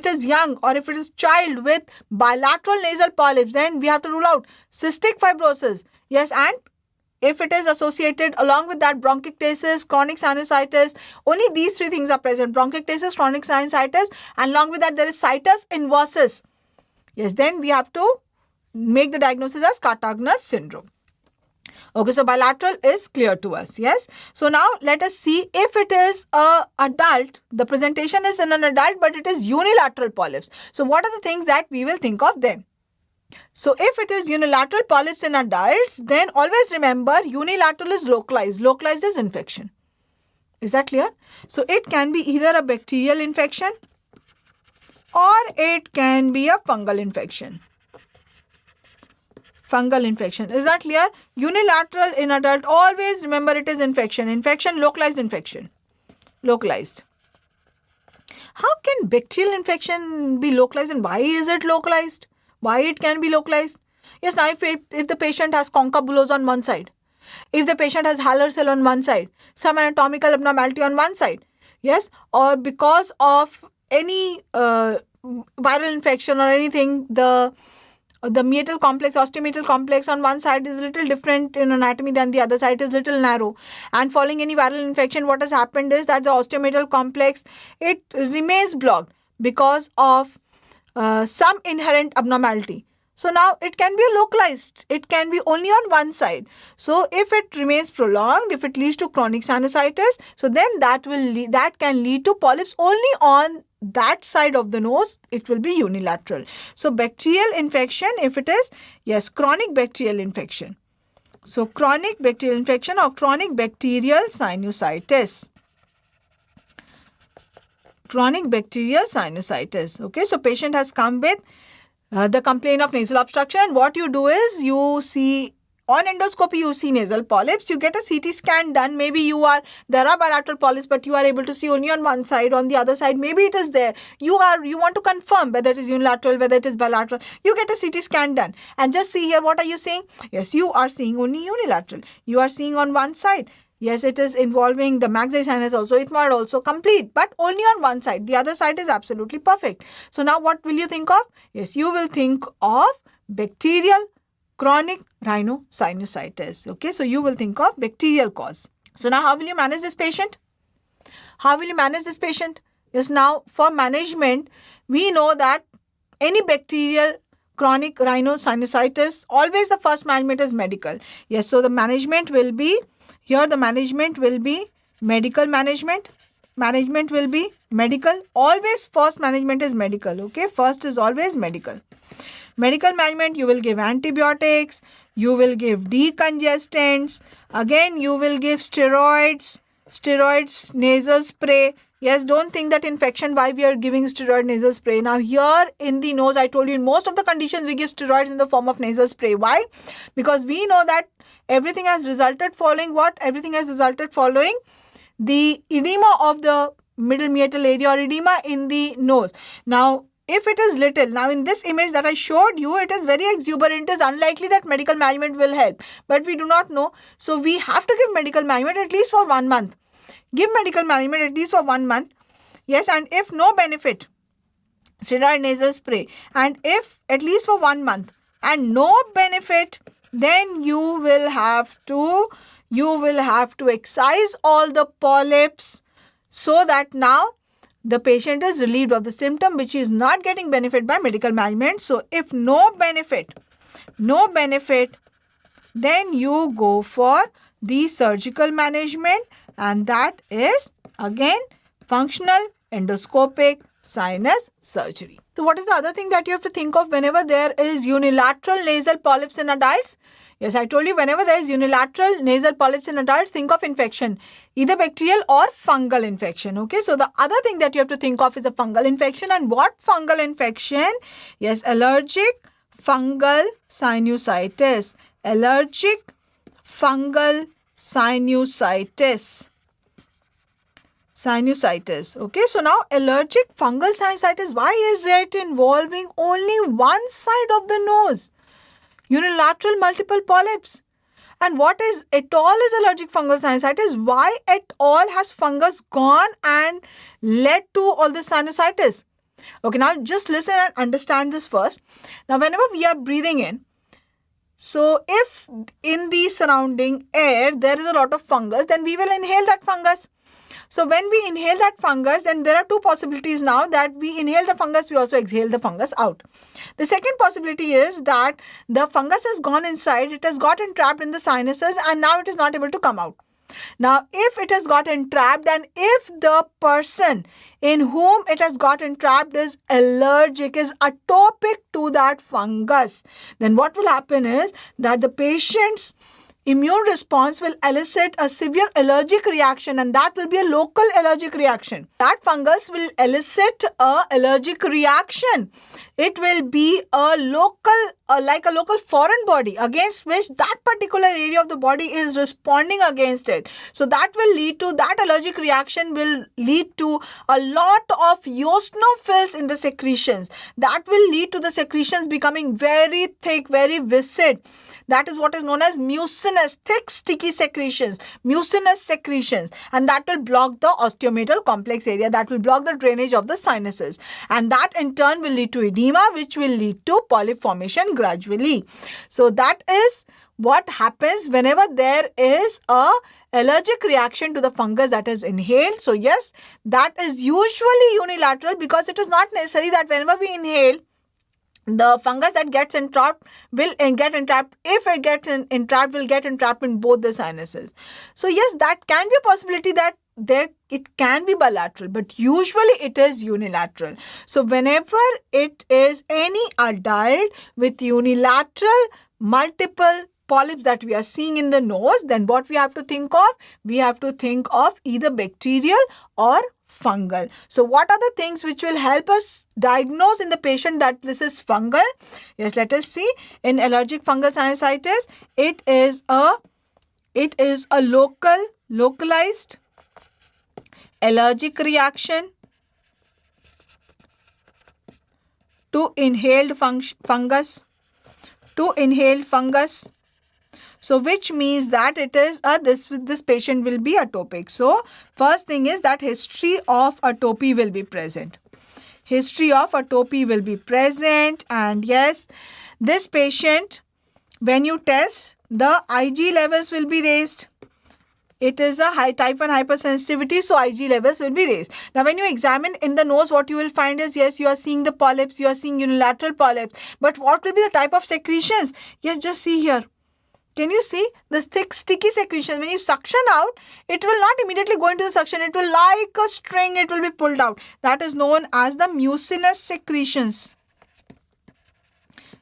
is young or if it is child with bilateral nasal polyps, then we have to rule out cystic fibrosis. Yes, and if it is associated along with that bronchiectasis, chronic sinusitis, only these three things are present. Bronchiectasis, chronic sinusitis, and along with that there is situs inversus. Yes, then we have to make the diagnosis as Cartagner's syndrome. Okay, so bilateral is clear to us. Yes. So now let us see if it is a adult. The presentation is in an adult, but it is unilateral polyps. So what are the things that we will think of then? So if it is unilateral polyps in adults, then always remember unilateral is localized. Localized is infection. Is that clear? So it can be either a bacterial infection or it can be a fungal infection. Fungal infection. Is that clear? Unilateral in adult, always remember it is infection. Infection, localized infection. Localized. How can bacterial infection be localized and why is it localized? Why it can be localized? Yes, now if the patient has concha bullosa on one side, if the patient has Haller cell on one side, some anatomical abnormality on one side, yes, or because of any viral infection or anything, the meatal complex, osteometal complex on one side is a little different in anatomy than the other side, is little narrow. And following any viral infection, what has happened is that the osteometal complex, it remains blocked because of some inherent abnormality. So now it can be localized. It can be only on one side. So if it remains prolonged, if it leads to chronic sinusitis, so then that can lead to polyps only on that side of the nose. It will be unilateral. So bacterial infection, if it is, yes, chronic bacterial infection. So chronic bacterial infection or chronic bacterial sinusitis. Chronic bacterial sinusitis. Okay, so patient has come with the complaint of nasal obstruction. What you do is you see on endoscopy, you see nasal polyps. You get a CT scan done. Maybe there are bilateral polyps, but you are able to see only on one side. On the other side, maybe it is there. You want to confirm whether it is unilateral, whether it is bilateral. You get a CT scan done. And just see here, what are you seeing? Yes, you are seeing only unilateral. You are seeing on one side. Yes, it is involving the maxillary sinus also. It might also complete, but only on one side. The other side is absolutely perfect. So now what will you think of? Yes, you will think of bacterial chronic rhinosinusitis. Okay, so you will think of bacterial cause. So now how will you manage this patient? How will you manage this patient? Yes, now for management, we know that any bacterial chronic rhinosinusitis, always the first management is medical. Yes, so the management will be, here the management will be medical management. Management will be medical. Always first management is medical. Okay, first is always medical. Medical management, you will give antibiotics, you will give decongestants, again you will give steroids, nasal spray. Yes, don't think that infection, why we are giving steroid nasal spray. Now here in the nose, I told you in most of the conditions we give steroids in the form of nasal spray. Why? Because we know that everything has resulted following what? Everything has resulted following the edema of the middle meatal area or edema in the nose. Now if it is little, now in this image that I showed you, it is very exuberant. It is unlikely that medical management will help, but we do not know. So we have to give medical management at least for 1 month. Give medical management at least for 1 month. Yes, and if no benefit, steroid nasal spray. And if at least for 1 month and no benefit, then you will have to excise all the polyps, so that now the patient is relieved of the symptom which is not getting benefit by medical management. So if no benefit, then you go for the surgical management, and that is again functional endoscopic sinus surgery. So what is the other thing that you have to think of whenever there is unilateral nasal polyps in adults? Yes, I told you whenever there is unilateral nasal polyps in adults, think of infection, either bacterial or fungal infection. Okay, so the other thing that you have to think of is a fungal infection. And what fungal infection? Yes, allergic fungal sinusitis. Allergic fungal sinusitis. Okay, so now allergic fungal sinusitis, why is it involving only one side of the nose? Unilateral multiple polyps. And what is et al is allergic fungal sinusitis? Why et al has fungus gone and led to all the sinusitis? Okay, now just listen and understand this first. Now whenever we are breathing in, so if in the surrounding air there is a lot of fungus, then we will inhale that fungus. So when we inhale that fungus, then there are two possibilities now, that we inhale the fungus, we also exhale the fungus out. The second possibility is that the fungus has gone inside, it has got entrapped in the sinuses, and now it is not able to come out. Now, if it has got entrapped, and if the person in whom it has got entrapped is allergic, is atopic to that fungus, then what will happen is that the patient's immune response will elicit a severe allergic reaction, and that will be a local allergic reaction. That fungus will elicit a allergic reaction. It will be a local, like a local foreign body against which that particular area of the body is responding against it. So that will lead to, that allergic reaction will lead to a lot of eosinophils in the secretions. That will lead to the secretions becoming very thick, very viscid. That is what is known as mucinous, thick sticky secretions, mucinous secretions, and that will block the osteometal complex area, that will block the drainage of the sinuses, and that in turn will lead to edema, which will lead to polyp formation gradually. So that is what happens whenever there is a allergic reaction to the fungus that is inhaled. So yes, that is usually unilateral, because it is not necessary that whenever we inhale, the fungus that gets entrapped will get entrapped. If it gets entrapped, will get entrapped in both the sinuses. So yes, that can be a possibility that it can be bilateral, but usually it is unilateral. So whenever it is any adult with unilateral multiple polyps that we are seeing in the nose, then what we have to think of? We have to think of either bacterial or fungal. So what are the things which will help us diagnose in the patient that this is fungal? Yes, let us see. In allergic fungal sinusitis, it is a localized allergic reaction to inhaled fungus. So which means that it is this patient will be atopic. So first thing is that history of atopy will be present. History of atopy will be present, and yes, this patient, when you test, the Ig levels will be raised. It is a high type 1 hypersensitivity, so Ig levels will be raised. Now, when you examine in the nose, what you will find is, yes, you are seeing the polyps, you are seeing unilateral polyps. But what will be the type of secretions? Yes, just see here. Can you see this thick, sticky secretion? When you suction out, it will not immediately go into the suction. It will, like a string, it will be pulled out. That is known as the mucinous secretions.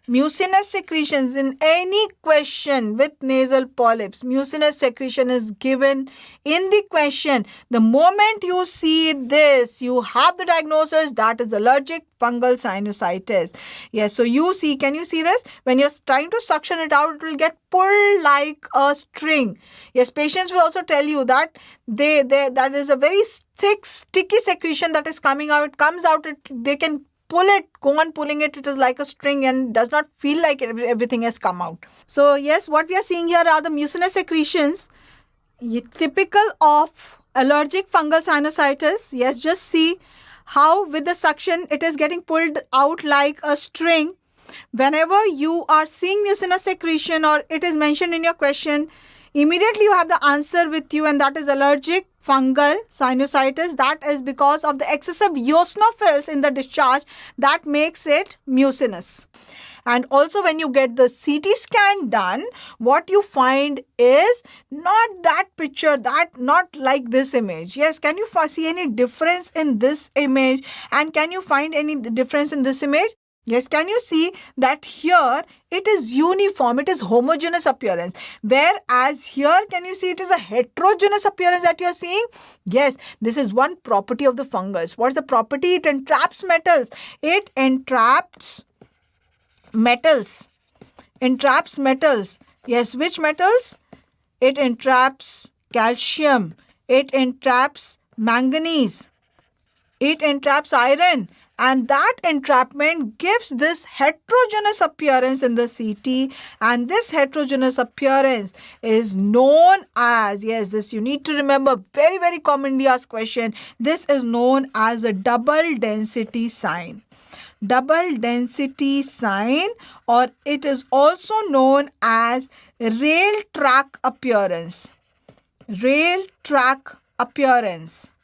Mucinous secretions in any question with nasal polyps, mucinous secretion is given in the question. The moment you see this, you have the diagnosis that is allergic fungal sinusitis. Yes, so you see, can you see this? When you're trying to suction it out, it will get pulled like a string. Yes, patients will also tell you that that is a very thick, sticky secretion that is coming out. It comes out, they can pull it, go on pulling it, it is like a string and does not feel like everything has come out. So yes, what we are seeing here are the mucinous secretions typical of allergic fungal sinusitis. Yes, just see how with the suction it is getting pulled out like a string. Whenever you are seeing mucinous secretion or it is mentioned in your question, immediately you have the answer with you, and that is allergic fungal sinusitis. That is because of the excessive eosinophils in the discharge that makes it mucinous. And also when you get the CT scan done, what you find is not that picture, not like this image. Yes, can you see any difference in this image? And can you find any difference in this image? Yes, can you see that here it is uniform, it is homogeneous appearance. Whereas here, can you see it is a heterogeneous appearance that you are seeing? Yes, this is one property of the fungus. What's the property? It entraps metals. It entraps metals. Entraps metals. Yes, which metals? It entraps calcium. It entraps manganese. It entraps iron. And that entrapment gives this heterogeneous appearance in the CT. And this heterogeneous appearance is known as, yes, this you need to remember, very, very commonly asked question. This is known as a double density sign. Double density sign, or it is also known as rail track appearance. Rail track appearance.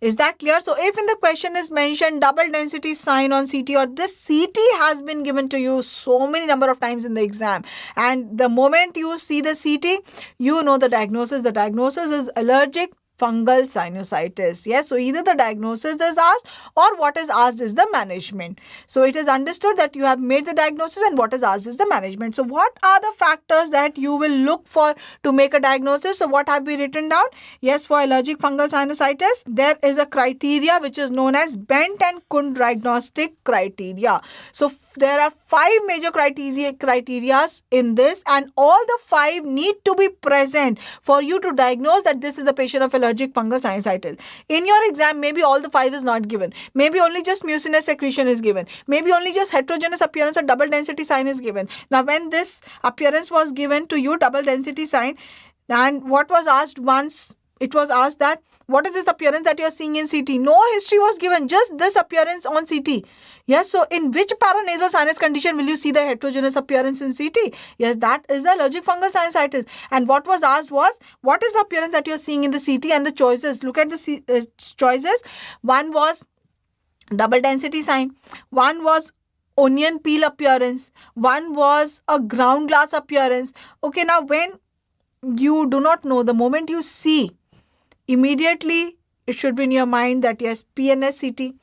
Is that clear? So if in the question is mentioned double density sign on CT, or this CT has been given to you so many number of times in the exam, and the moment you see the CT, you know the diagnosis. The diagnosis is allergic fungal sinusitis. Yes, so either the diagnosis is asked or what is asked is the management. So it is understood that you have made the diagnosis and what is asked is the management. So what are the factors that you will look for to make a diagnosis? So what have we written down? Yes, for allergic fungal sinusitis, there is a criteria which is known as Bent and Kuhn diagnostic criteria. So there are 5 major criteria in this, and all the 5 need to be present for you to diagnose that this is the patient of allergic fungal sinusitis. In your exam, maybe all the 5 is not given. Maybe only just mucinous secretion is given. Maybe only just heterogeneous appearance or double density sign is given. Now, when this appearance was given to you, double density sign, and what was asked once, it was asked that what is this appearance that you are seeing in CT? No history was given, just this appearance on CT. Yes, so in which paranasal sinus condition will you see the heterogeneous appearance in CT? Yes, that is the allergic fungal sinusitis. And what was asked was, what is the appearance that you are seeing in the CT? And the choices, look at the choices. One was double density sign. One was onion peel appearance. One was a ground glass appearance. Okay, now when you do not know, the moment you see, immediately it should be in your mind that yes, PNS CT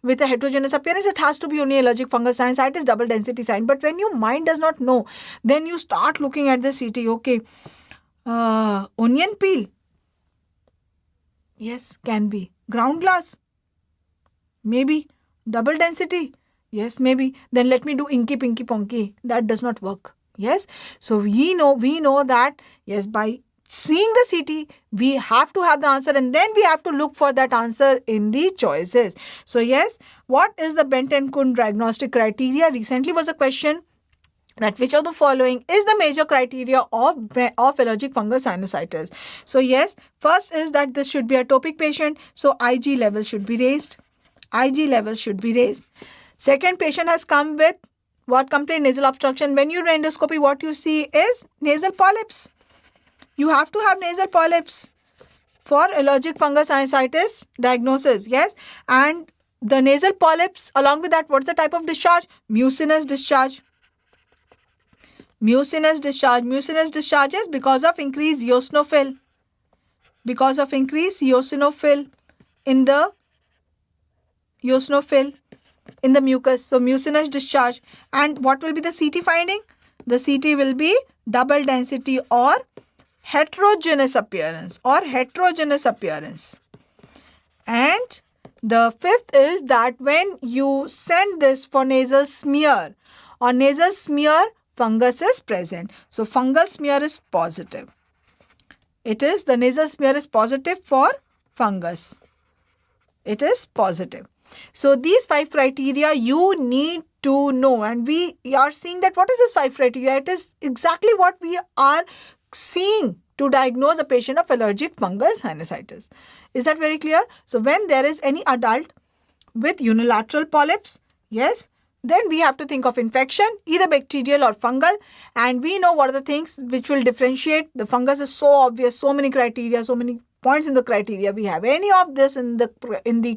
with a heterogeneous appearance, it has to be only allergic fungal sinusitis, double density sign. But when your mind does not know, then you start looking at the CT. Okay, onion peel, yes, can be. Ground glass, maybe. Double density, yes, maybe. Then let me do inky pinky ponky. That does not work. Yes, so we know that yes, by seeing the CT, we have to have the answer, and then we have to look for that answer in the choices. So yes, what is the Bent and Kuhn diagnostic criteria? Recently was a question that which of the following is the major criteria of allergic fungal sinusitis. So yes, first is that this should be a atopic patient, so Ig level should be raised. Ig level should be raised. Second, patient has come with what complaint? Nasal obstruction. When you do endoscopy, what you see is nasal polyps. You have to have nasal polyps for allergic fungal sinusitis diagnosis. Yes, and the nasal polyps, along with that, what's the type of discharge? Mucinous discharge. Mucinous discharge. Mucinous discharge is because of increased eosinophil. Because of increased eosinophil in the mucus. So mucinous discharge. And what will be the CT finding? The CT will be double density or heterogeneous appearance. And the fifth is that when you send this for nasal smear, on nasal smear, fungus is present. So fungal smear is positive. The nasal smear is positive for fungus. It is positive. So these 5 criteria you need to know, and we are seeing that what is this 5 criteria? It is exactly what we are seeing to diagnose a patient of allergic fungal sinusitis. Is that very clear? So when there is any adult with unilateral polyps, yes, then we have to think of infection, either bacterial or fungal, and we know what are the things which will differentiate. The fungus is so obvious, so many criteria, so many points in the criteria. We have any of this in the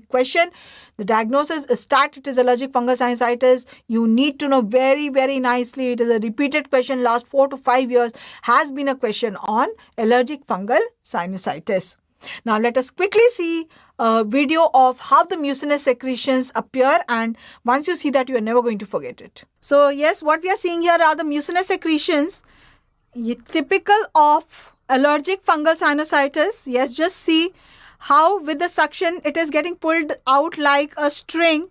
question. The diagnosis is stat, it is allergic fungal sinusitis. You need to know very, very nicely. It is a repeated question. Last 4 to 5 years has been a question on allergic fungal sinusitis. Now let us quickly see a video of how the mucinous secretions appear, and once you see that, you are never going to forget it. So yes, what we are seeing here are the mucinous secretions typical of allergic fungal sinusitis. Yes, just see how with the suction it is getting pulled out like a string.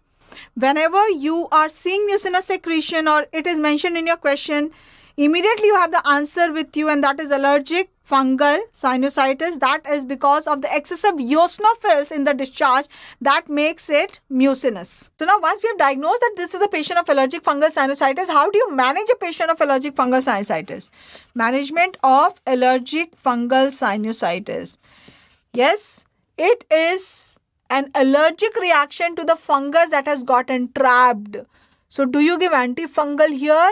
Whenever you are seeing mucinous secretion or it is mentioned in your question, immediately you have the answer with you, and that is allergic fungal sinusitis. That is because of the excessive eosinophils in the discharge that makes it mucinous. So now once we have diagnosed that this is a patient of allergic fungal sinusitis, how do you manage a patient of allergic fungal sinusitis? Management of allergic fungal sinusitis. Yes, it is an allergic reaction to the fungus that has gotten trapped. So do you give antifungal here?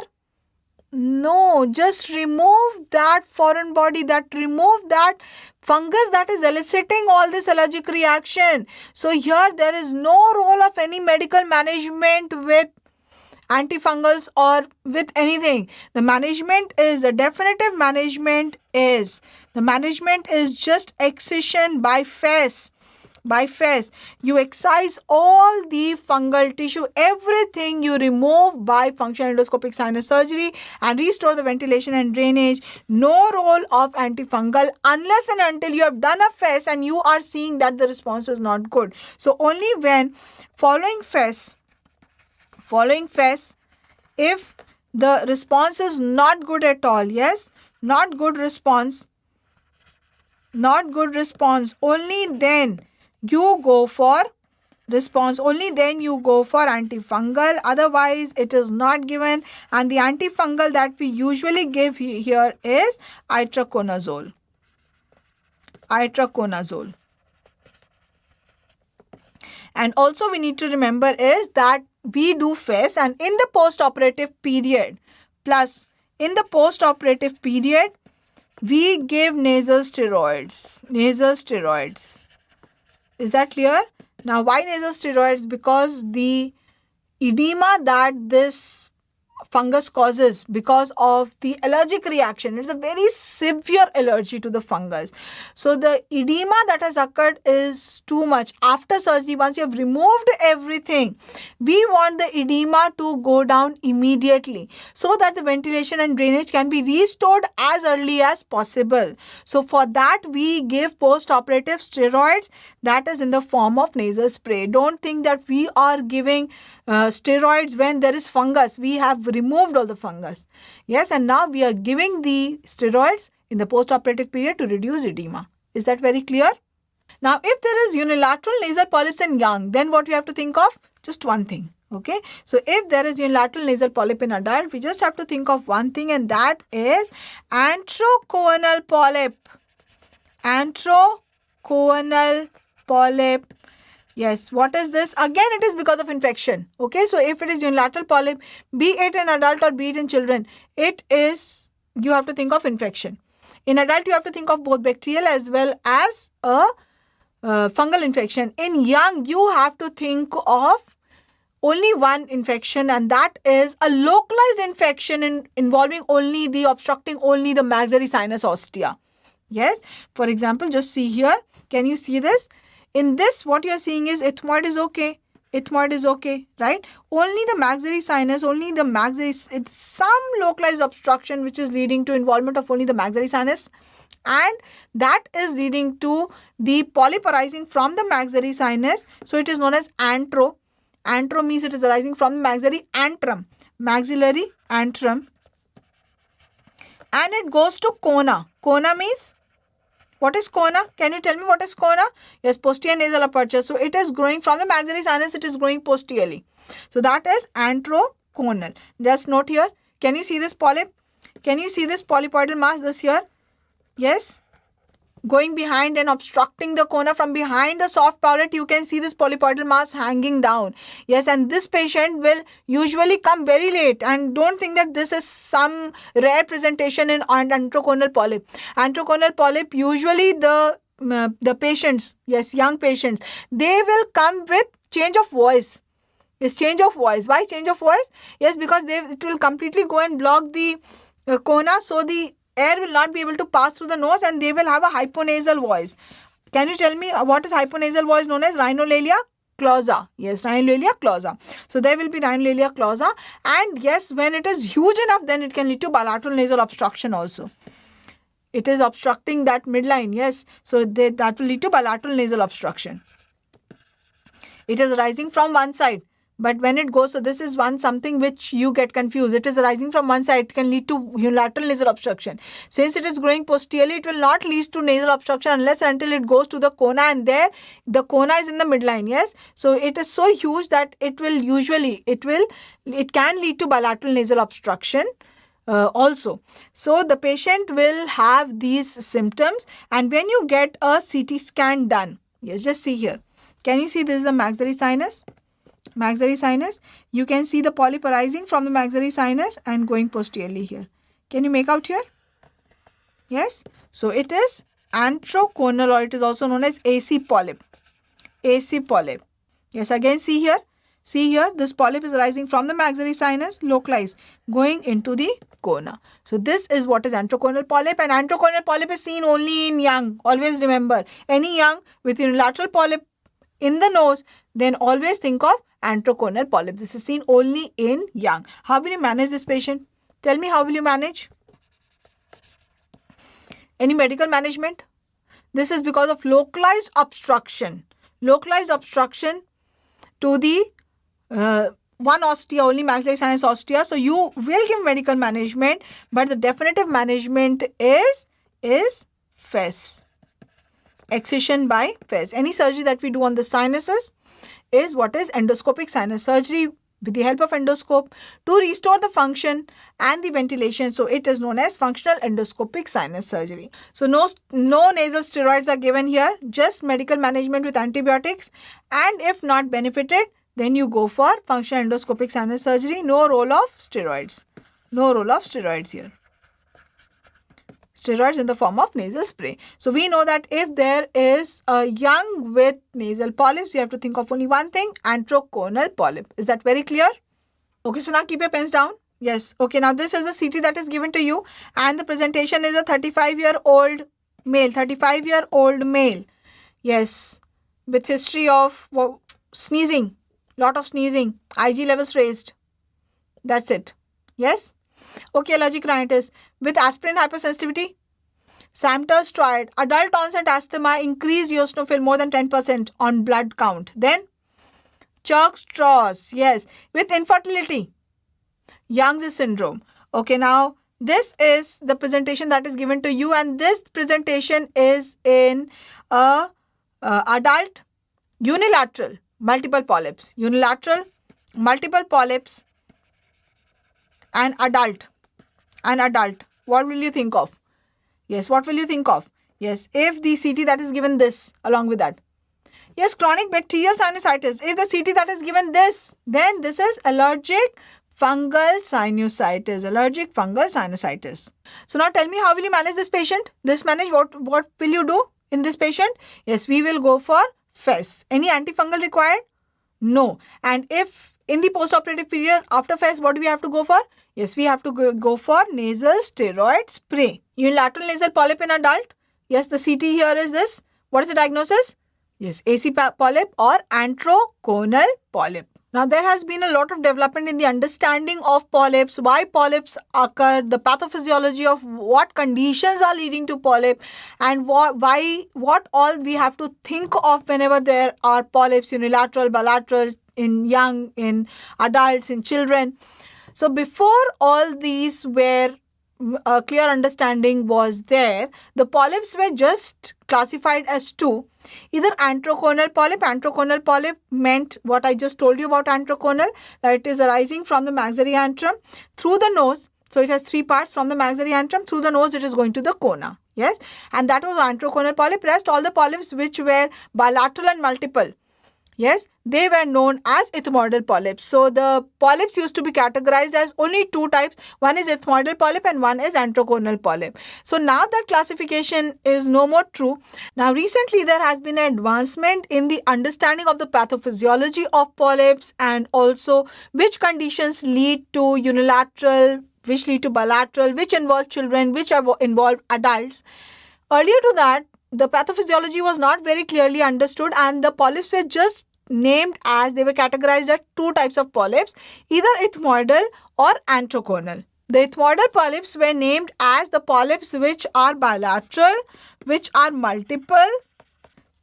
No, just remove that foreign body, remove that fungus that is eliciting all this allergic reaction. So here there is no role of any medical management with antifungals or with anything. The definitive management is just excision by FES. You excise all the fungal tissue, everything you remove by functional endoscopic sinus surgery and restore the ventilation and drainage. No role of antifungal unless and until you have done a FES and you are seeing that the response is not good. So only when following FES, if the response is not good at all, yes, not good response, only then you go for antifungal. Otherwise it is not given, and the antifungal that we usually give here is itraconazole. And also we need to remember is that we do FES, and in the post-operative period we give nasal steroids. Is that clear? Now, why nasal steroids? Because the edema that this fungus causes because of the allergic reaction, it's a very severe allergy to the fungus. So the edema that has occurred is too much. After surgery, once you have removed everything, we want the edema to go down immediately so that the ventilation and drainage can be restored as early as possible. So for that, we give post-operative steroids, that is in the form of nasal spray. Don't think that we are giving steroids when there is fungus. We have removed all the fungus. Yes, and now we are giving the steroids in the post-operative period to reduce edema. Is that very clear? Now, if there is unilateral nasal polyps in young, then what we have to think of? Just one thing. Okay, so if there is unilateral nasal polyp in adult, we just have to think of one thing, and that is antroconal polyp. Antroconal polyp. Yes, what is this? Again, it is because of infection. Okay, so if it is unilateral polyp, be it in adult or be it in children, it is, you have to think of infection. In adult, you have to think of both bacterial as well as a fungal infection. In young, you have to think of only one infection, and that is a localized infection involving only the obstructing only the maxillary sinus ostia. Yes, for example, just see here. Can you see this? In this, what you are seeing is ethmoid is okay. Ethmoid is okay, right? Only the maxillary sinus, only the maxillary, it's some localized obstruction which is leading to involvement of only the maxillary sinus, and that is leading to the polyp arising from the maxillary sinus. So it is known as antro. Antro means it is arising from the maxillary antrum. Maxillary antrum. And it goes to cona. Cona means, what is cona? Can you tell me what is cona? Yes, posterior nasal aperture. So it is growing from the maxillary sinus, it is growing posteriorly. So that is antroconal. Just note here. Can you see this polyp? Can you see this polypoidal mass, this here? Yes. Going behind and obstructing the cona from behind the soft palate, you can see this polypoidal mass hanging down. Yes, and this patient will usually come very late, and don't think that this is some rare presentation in antroconal polyp. Antroconal polyp, usually the patients, yes, young patients, they will come with change of voice. Yes, change of voice. Why change of voice? Yes, because it will completely go and block the cona, so the air will not be able to pass through the nose, and they will have a hyponasal voice. Can you tell me what is hyponasal voice? Known as rhinolalia clausa. Yes, rhinolalia clausa. So there will be rhinolalia clausa, and yes, when it is huge enough, then it can lead to bilateral nasal obstruction also. It is obstructing that midline. Yes, so that will lead to bilateral nasal obstruction. It is rising from one side. But when it goes, so this is something which you get confused. It is rising from one side, it can lead to unilateral nasal obstruction. Since it is growing posteriorly, it will not lead to nasal obstruction unless until it goes to the cona, and there the cona is in the midline. Yes, so it is so huge that it can lead to bilateral nasal obstruction also. So the patient will have these symptoms, and when you get a CT scan done, yes, just see here. Can you see this is the maxillary sinus? Maxillary sinus, you can see the polyp arising from the maxillary sinus and going posteriorly here. Can you make out here? Yes. So it is antroconal, or it is also known as AC polyp. AC polyp. Yes, again see here. See here, this polyp is arising from the maxillary sinus, localized, going into the cona. So this is what is antroconal polyp, and antroconal polyp is seen only in young. Always remember, any young with unilateral polyp in the nose, then always think of antroconal polyp. This is seen only in young. How will you manage this patient? Tell me, how will you manage? Any medical management? This is because of localized obstruction. Localized obstruction to the one ostia, only maxillary sinus ostia. So you will give medical management, but the definitive management is FES. Excision by FES. Any surgery that we do on the sinuses is what is endoscopic sinus surgery with the help of endoscope to restore the function and the ventilation. So it is known as functional endoscopic sinus surgery. So no nasal steroids are given here, just medical management with antibiotics, and if not benefited, then you go for functional endoscopic sinus surgery. No role of steroids. No role of steroids here. Steroids in the form of nasal spray. So we know that if there is a young with nasal polyps, you have to think of only one thing, antroconal polyp. Is that very clear? Okay, so now keep your pens down. Yes. Okay, now this is the CT that is given to you, and the presentation is a 35-year-old male. 35-year-old male. Yes. With history of sneezing. Lot of sneezing. Ig levels raised. That's it. Yes. Okay, allergic rhinitis with aspirin hypersensitivity. Samter's triad. Adult onset asthma, increased eosinophil more than 10% on blood count. Then Churg-Strauss, yes, with infertility. Young's syndrome. Okay, now this is the presentation that is given to you, and this presentation is in adult unilateral multiple polyps. Unilateral multiple polyps, and adult. What will you think of? Yes, what will you think of? Yes, if the CT that is given this along with that. Yes, chronic bacterial sinusitis. If the CT that is given this, then this is allergic fungal sinusitis. Allergic fungal sinusitis. So now tell me, how will you manage this patient? What will you do in this patient? Yes, we will go for FES. Any antifungal required? No. And if in the postoperative period after FES, what do we have to go for? Yes, we have to go for nasal steroid spray. Unilateral nasal polyp in adult. Yes, the CT here is this. What is the diagnosis? Yes, AC polyp or antroconal polyp. Now, there has been a lot of development in the understanding of polyps, why polyps occur, the pathophysiology of what conditions are leading to polyp, and what all we have to think of whenever there are polyps, unilateral, bilateral, in young, in adults, in children. So, before all these were a clear understanding was there, the polyps were just classified as two. Either antroconal polyp. Antroconal polyp meant what I just told you about antroconal, that it is arising from the maxillary antrum through the nose. So it has three parts. From the maxillary antrum through the nose, it is going to the corona. Yes, and that was antroconal polyp. Rest all the polyps which were bilateral and multiple, yes, they were known as ethmoidal polyps. So the polyps used to be categorized as only two types. One is ethmoidal polyp and one is antroconal polyp. So now that classification is no more true. Now recently there has been an advancement in the understanding of the pathophysiology of polyps and also which conditions lead to unilateral, which lead to bilateral, which involve children, which involve adults. Earlier to that, the pathophysiology was not very clearly understood and the polyps were just named as, they were categorized as two types of polyps, either ethmoidal or antroconal. The ethmoidal polyps were named as the polyps which are bilateral, which are multiple,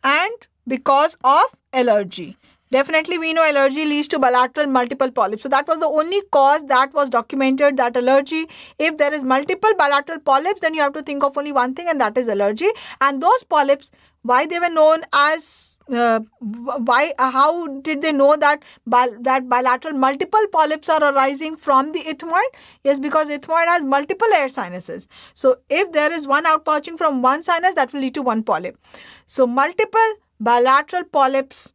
and because of allergy. Definitely we know allergy leads to bilateral multiple polyps. So that was the only cause that was documented, that allergy. If there is multiple bilateral polyps, then you have to think of only one thing, and that is allergy. And those polyps, why they were known as, how did they know that bilateral multiple polyps are arising from the ethmoid? Yes, because ethmoid has multiple air sinuses. So if there is one outpouching from one sinus, that will lead to one polyp. So multiple bilateral polyps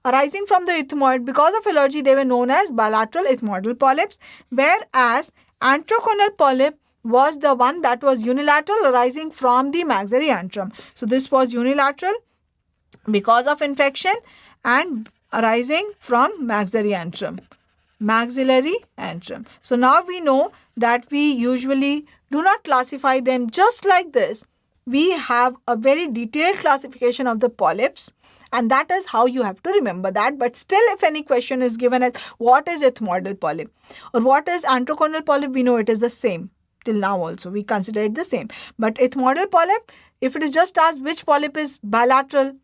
arising from the ethmoid, because of allergy, they were known as bilateral ethmoidal polyps, whereas antroconal polyp was the one that was unilateral, arising from the maxillary antrum. So this was unilateral because of infection and arising from maxillary antrum. Maxillary antrum. So now we know that we usually do not classify them just like this. We have a very detailed classification of the polyps, and that is how you have to remember that. But still, if any question is given as what is ethmoidal polyp or what is antroconal polyp, we know it is the same. Till now also, we consider it the same. But ethmoidal polyp, if it is just asked which polyp is bilateral,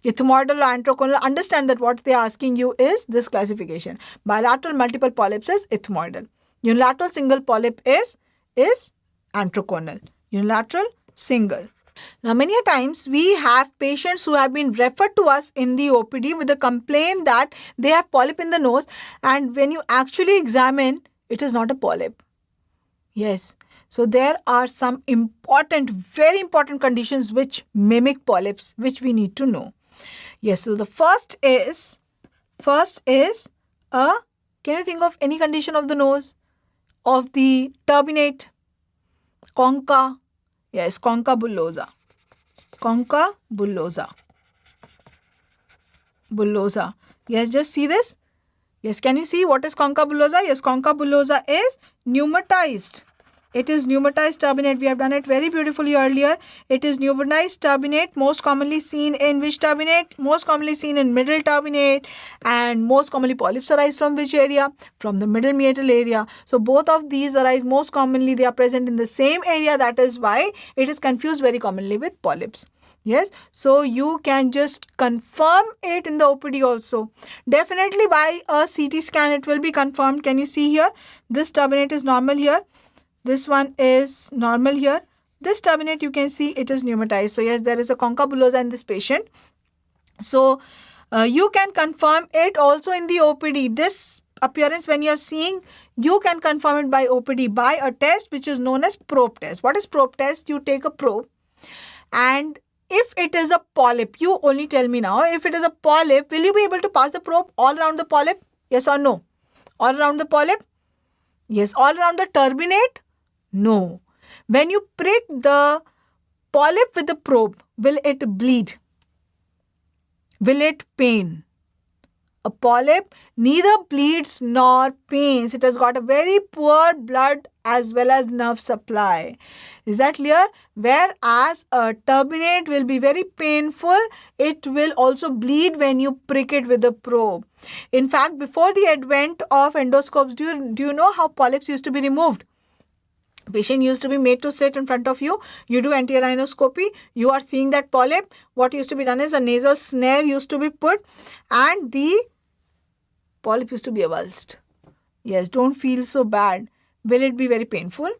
ethmoidal or antroconal, understand that what they are asking you is this classification. Bilateral multiple polyps is ethmoidal. Unilateral single polyp is antroconal. Unilateral single. Now, many a times we have patients who have been referred to us in the OPD with a complaint that they have polyp in the nose, and when you actually examine, it is not a polyp. Yes. So there are some important, very important conditions which mimic polyps, which we need to know. Yes. So the first is can you think of any condition of the nose, of the turbinate, concha? Yes, concha bullosa. Concha bullosa. Bullosa. Yes, just see this. Yes, can you see what is concha bullosa? Yes, concha bullosa is pneumatized. It is pneumatized turbinate. We have done it very beautifully earlier. It is pneumatized turbinate, most commonly seen in which turbinate? Most commonly seen in middle turbinate, and most commonly polyps arise from which area? From the middle meatal area. So both of these arise most commonly. They are present in the same area. That is why it is confused very commonly with polyps. Yes, so you can just confirm it in the OPD also. Definitely by a CT scan it will be confirmed. Can you see here? This turbinate is normal here. This one is normal here. This turbinate, you can see it is pneumatized. So yes, there is a concha bullosa in this patient. So you can confirm it also in the OPD. This appearance when you are seeing, you can confirm it by OPD by a test which is known as probe test. What is probe test? You take a probe, and if it is a polyp, you only tell me now, if it is a polyp, will you be able to pass the probe all around the polyp? Yes or no? All around the polyp? Yes. All around the turbinate? No. When you prick the polyp with the probe, will it bleed? Will it pain? A polyp neither bleeds nor pains. It has got a very poor blood as well as nerve supply. Is that clear? Whereas a turbinate will be very painful. It will also bleed when you prick it with a probe. In fact, before the advent of endoscopes, do you know how polyps used to be removed? Patient used to be made to sit in front of you. You do anti-rhinoscopy. You are seeing that polyp. What used to be done is a nasal snare used to be put and the polyp used to be avulsed. Yes, don't feel so bad. Will it be very painful?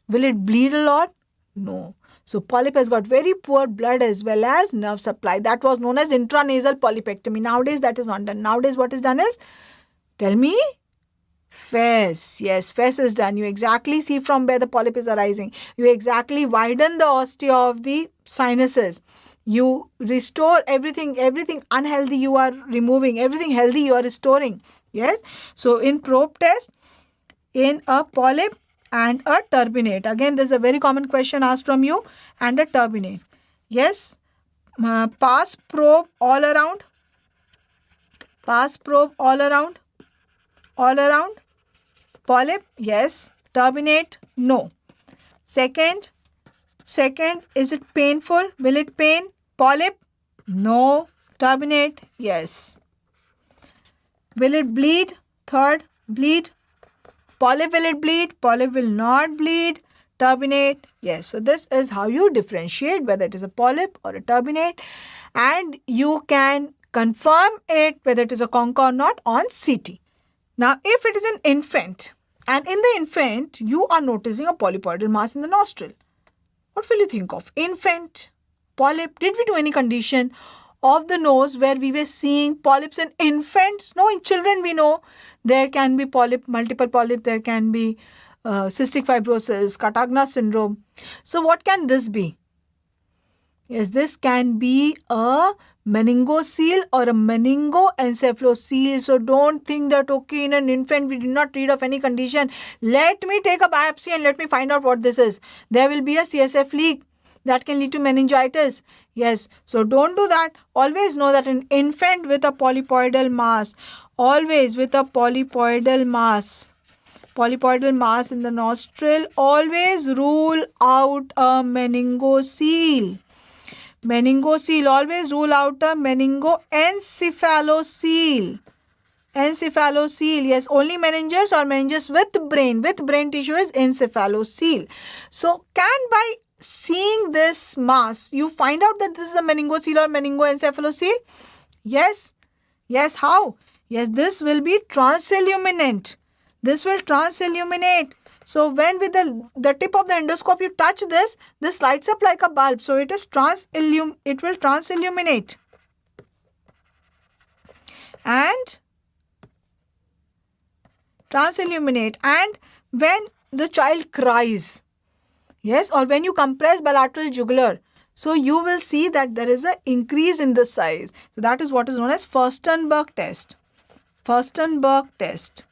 Will it bleed a lot? No. So polyp has got very poor blood as well as nerve supply. That was known as intranasal polypectomy. Nowadays that is not done. Nowadays what is done is, tell me, FES. Yes, FES is done. You exactly see from where the polyp is arising. You exactly widen the ostia of the sinuses. You restore everything unhealthy you are removing, everything healthy you are restoring. Yes. So in probe test, in a polyp and a turbinate. Again, this is a very common question asked from you. And a turbinate. Yes. Pass probe all around. Pass probe all around. All around. Polyp, yes. Turbinate, no. Second, is it painful? Will it pain? Polyp, no. Turbinate, yes. Will it bleed? Third, bleed. Polyp, will it bleed? Polyp will not bleed. Turbinate, yes. So this is how you differentiate whether it is a polyp or a turbinate, and you can confirm it whether it is a concha or not on CT. Now, if it is an infant, and in the infant, you are noticing a polypoidal mass in the nostril, what will you think of? Infant, polyp. Did we do any condition of the nose where we were seeing polyps in infants? No, in children we know there can be polyp, multiple polyp, there can be cystic fibrosis, Catagna syndrome. So what can this be? Yes, this can be a meningocele or a meningoencephalocele. So don't think that, okay, in an infant we did not read of any condition. Let me take a biopsy and let me find out what this is. There will be a CSF leak that can lead to meningitis. Yes, so don't do that. Always know that an infant with a polypoidal mass, always with a polypoidal mass in the nostril, always rule out a meningocele. Always rule out a meningoencephalocele. Encephalocele, yes, only meninges or meninges with brain tissue is encephalocele. So can by seeing this mass, you find out that this is a meningocele or meningoencephalocele? Yes. Yes, how? Yes, this will be transilluminant. This will transilluminate. So when with the tip of the endoscope you touch this lights up like a bulb. So it is it will transilluminate. And when the child cries, yes, or when you compress bilateral jugular, so you will see that there is an increase in the size. So that is what is known as Furstenberg test. Furstenberg test.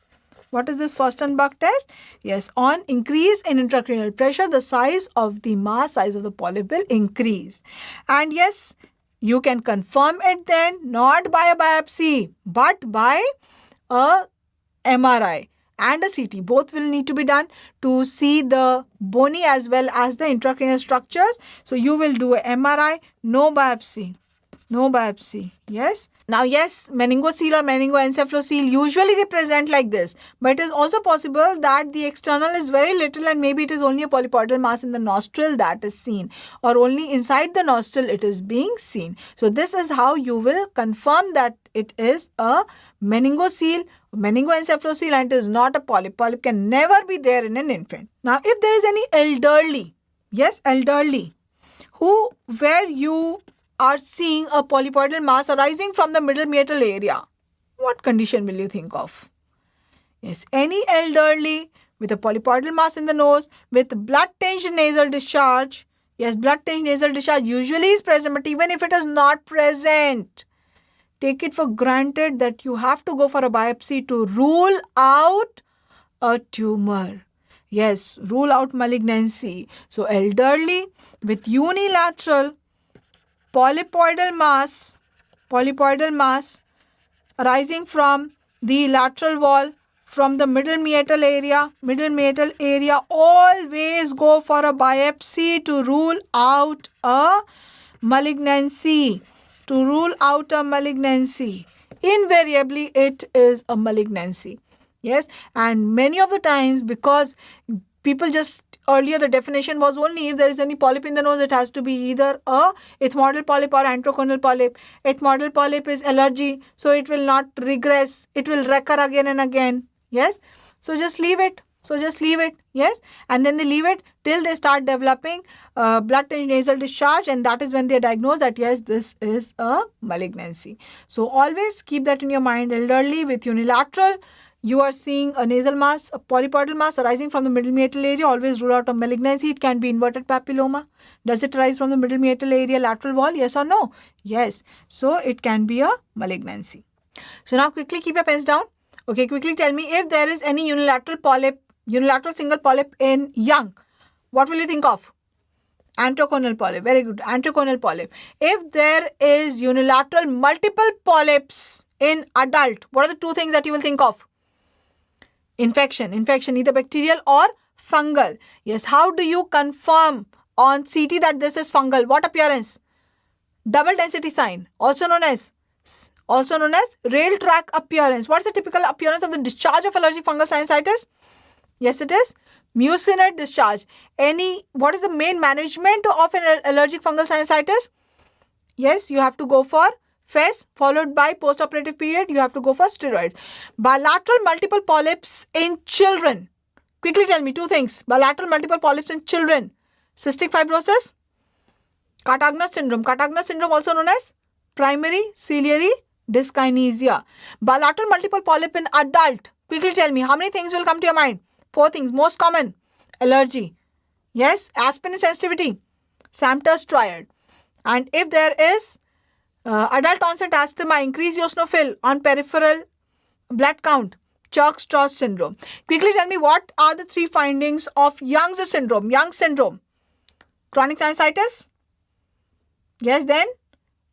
What is this Furstenberg test? Yes, on increase in intracranial pressure, the size of the mass, size of the polyp will increase. And yes, you can confirm it then, not by a biopsy, but by a MRI and a CT. Both will need to be done to see the bony as well as the intracranial structures. So you will do a MRI, no biopsy. No biopsy. Yes. Now, yes, meningocele or meningoencephalocele, usually they present like this. But it is also possible that the external is very little and maybe it is only a polypoidal mass in the nostril that is seen. Or only inside the nostril it is being seen. So this is how you will confirm that it is a meningocele, meningoencephalocele, and it is not a polyp. Polyp can never be there in an infant. Now, if there is any elderly, yes, elderly, where you are seeing a polypoidal mass arising from the middle meatal area, what condition will you think of? Yes, any elderly with a polypoidal mass in the nose, with blood-tinged nasal discharge. Yes, blood-tinged nasal discharge usually is present, but even if it is not present, take it for granted that you have to go for a biopsy to rule out a tumor. Yes, rule out malignancy. So elderly with unilateral polypoidal mass arising from the lateral wall, from the middle meatal area, always go for a biopsy to rule out a malignancy. Invariably, it is a malignancy. Yes, and many of the times, because people just earlier the definition was only if there is any polyp in the nose, it has to be either a ethmoidal polyp or antroconal polyp. Ethmoidal polyp is allergy, so it will not regress, it will recur again and again. Yes, so just leave it. Yes, and then they leave it till they start developing blood-tinged nasal discharge, and that is when they diagnose that yes, this is a malignancy. So always keep that in your mind. Elderly with unilateral, you are seeing a nasal mass, a polypoidal mass arising from the middle meatal area, always rule out a malignancy. It can be inverted papilloma. Does it arise from the middle meatal area lateral wall? Yes or no? Yes. So it can be a malignancy. So now quickly keep your pens down. Okay, quickly tell me if there is any unilateral single polyp in young, what will you think of? Antroconal polyp. Very good. Antroconal polyp. If there is unilateral multiple polyps in adult, what are the two things that you will think of? Infection, either bacterial or fungal. Yes, how do you confirm on CT that this is fungal? What appearance? Double density sign, also known as rail track appearance. What is the typical appearance of the discharge of allergic fungal sinusitis? Yes, it is mucinate discharge. What is the main management of an allergic fungal sinusitis? Yes, you have to go for FES followed by post-operative period. You have to go for steroids. Bilateral multiple polyps in children. Quickly tell me two things. Bilateral multiple polyps in children. Cystic fibrosis. Cartagena syndrome. Cartagena syndrome also known as primary ciliary dyskinesia. Bilateral multiple polyp in adult. Quickly tell me how many things will come to your mind. 4 things. Most common. Allergy. Yes. Aspirin sensitivity. Samter's triad. And if there is adult onset asthma, increased eosinophil on peripheral blood count, Church-Strauss syndrome. Quickly tell me what are the 3 findings of Young syndrome. Chronic sinusitis. Yes, then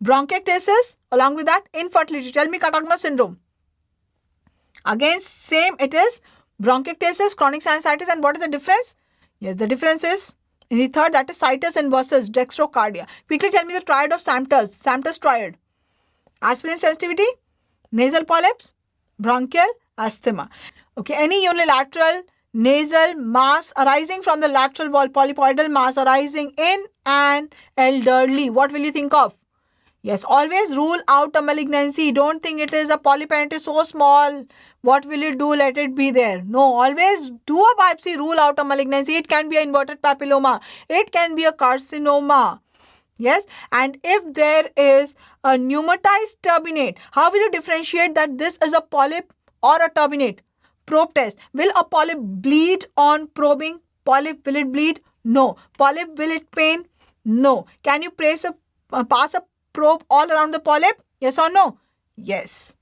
bronchiectasis. Along with that, infertility. Tell me Cartagena syndrome. Again, same, it is bronchiectasis, chronic sinusitis, and what is the difference? Yes, the difference is in the third, that is situs inversus, dextrocardia. Quickly tell me the triad of Samter's triad. Aspirin sensitivity, nasal polyps, bronchial, asthma. Okay, any unilateral nasal mass arising from the lateral wall, polypoidal mass arising in an elderly, what will you think of? Yes, always rule out a malignancy. Don't think it is a polyp and it is so small. What will you do? Let it be there. No, always do a biopsy, rule out a malignancy. It can be an inverted papilloma. It can be a carcinoma. Yes, and if there is a pneumatized turbinate, how will you differentiate that this is a polyp or a turbinate? Probe test. Will a polyp bleed on probing? Polyp, will it bleed? No. Polyp, will it pain? No. Can you pass a probe all around the polyp? Yes or no? Yes.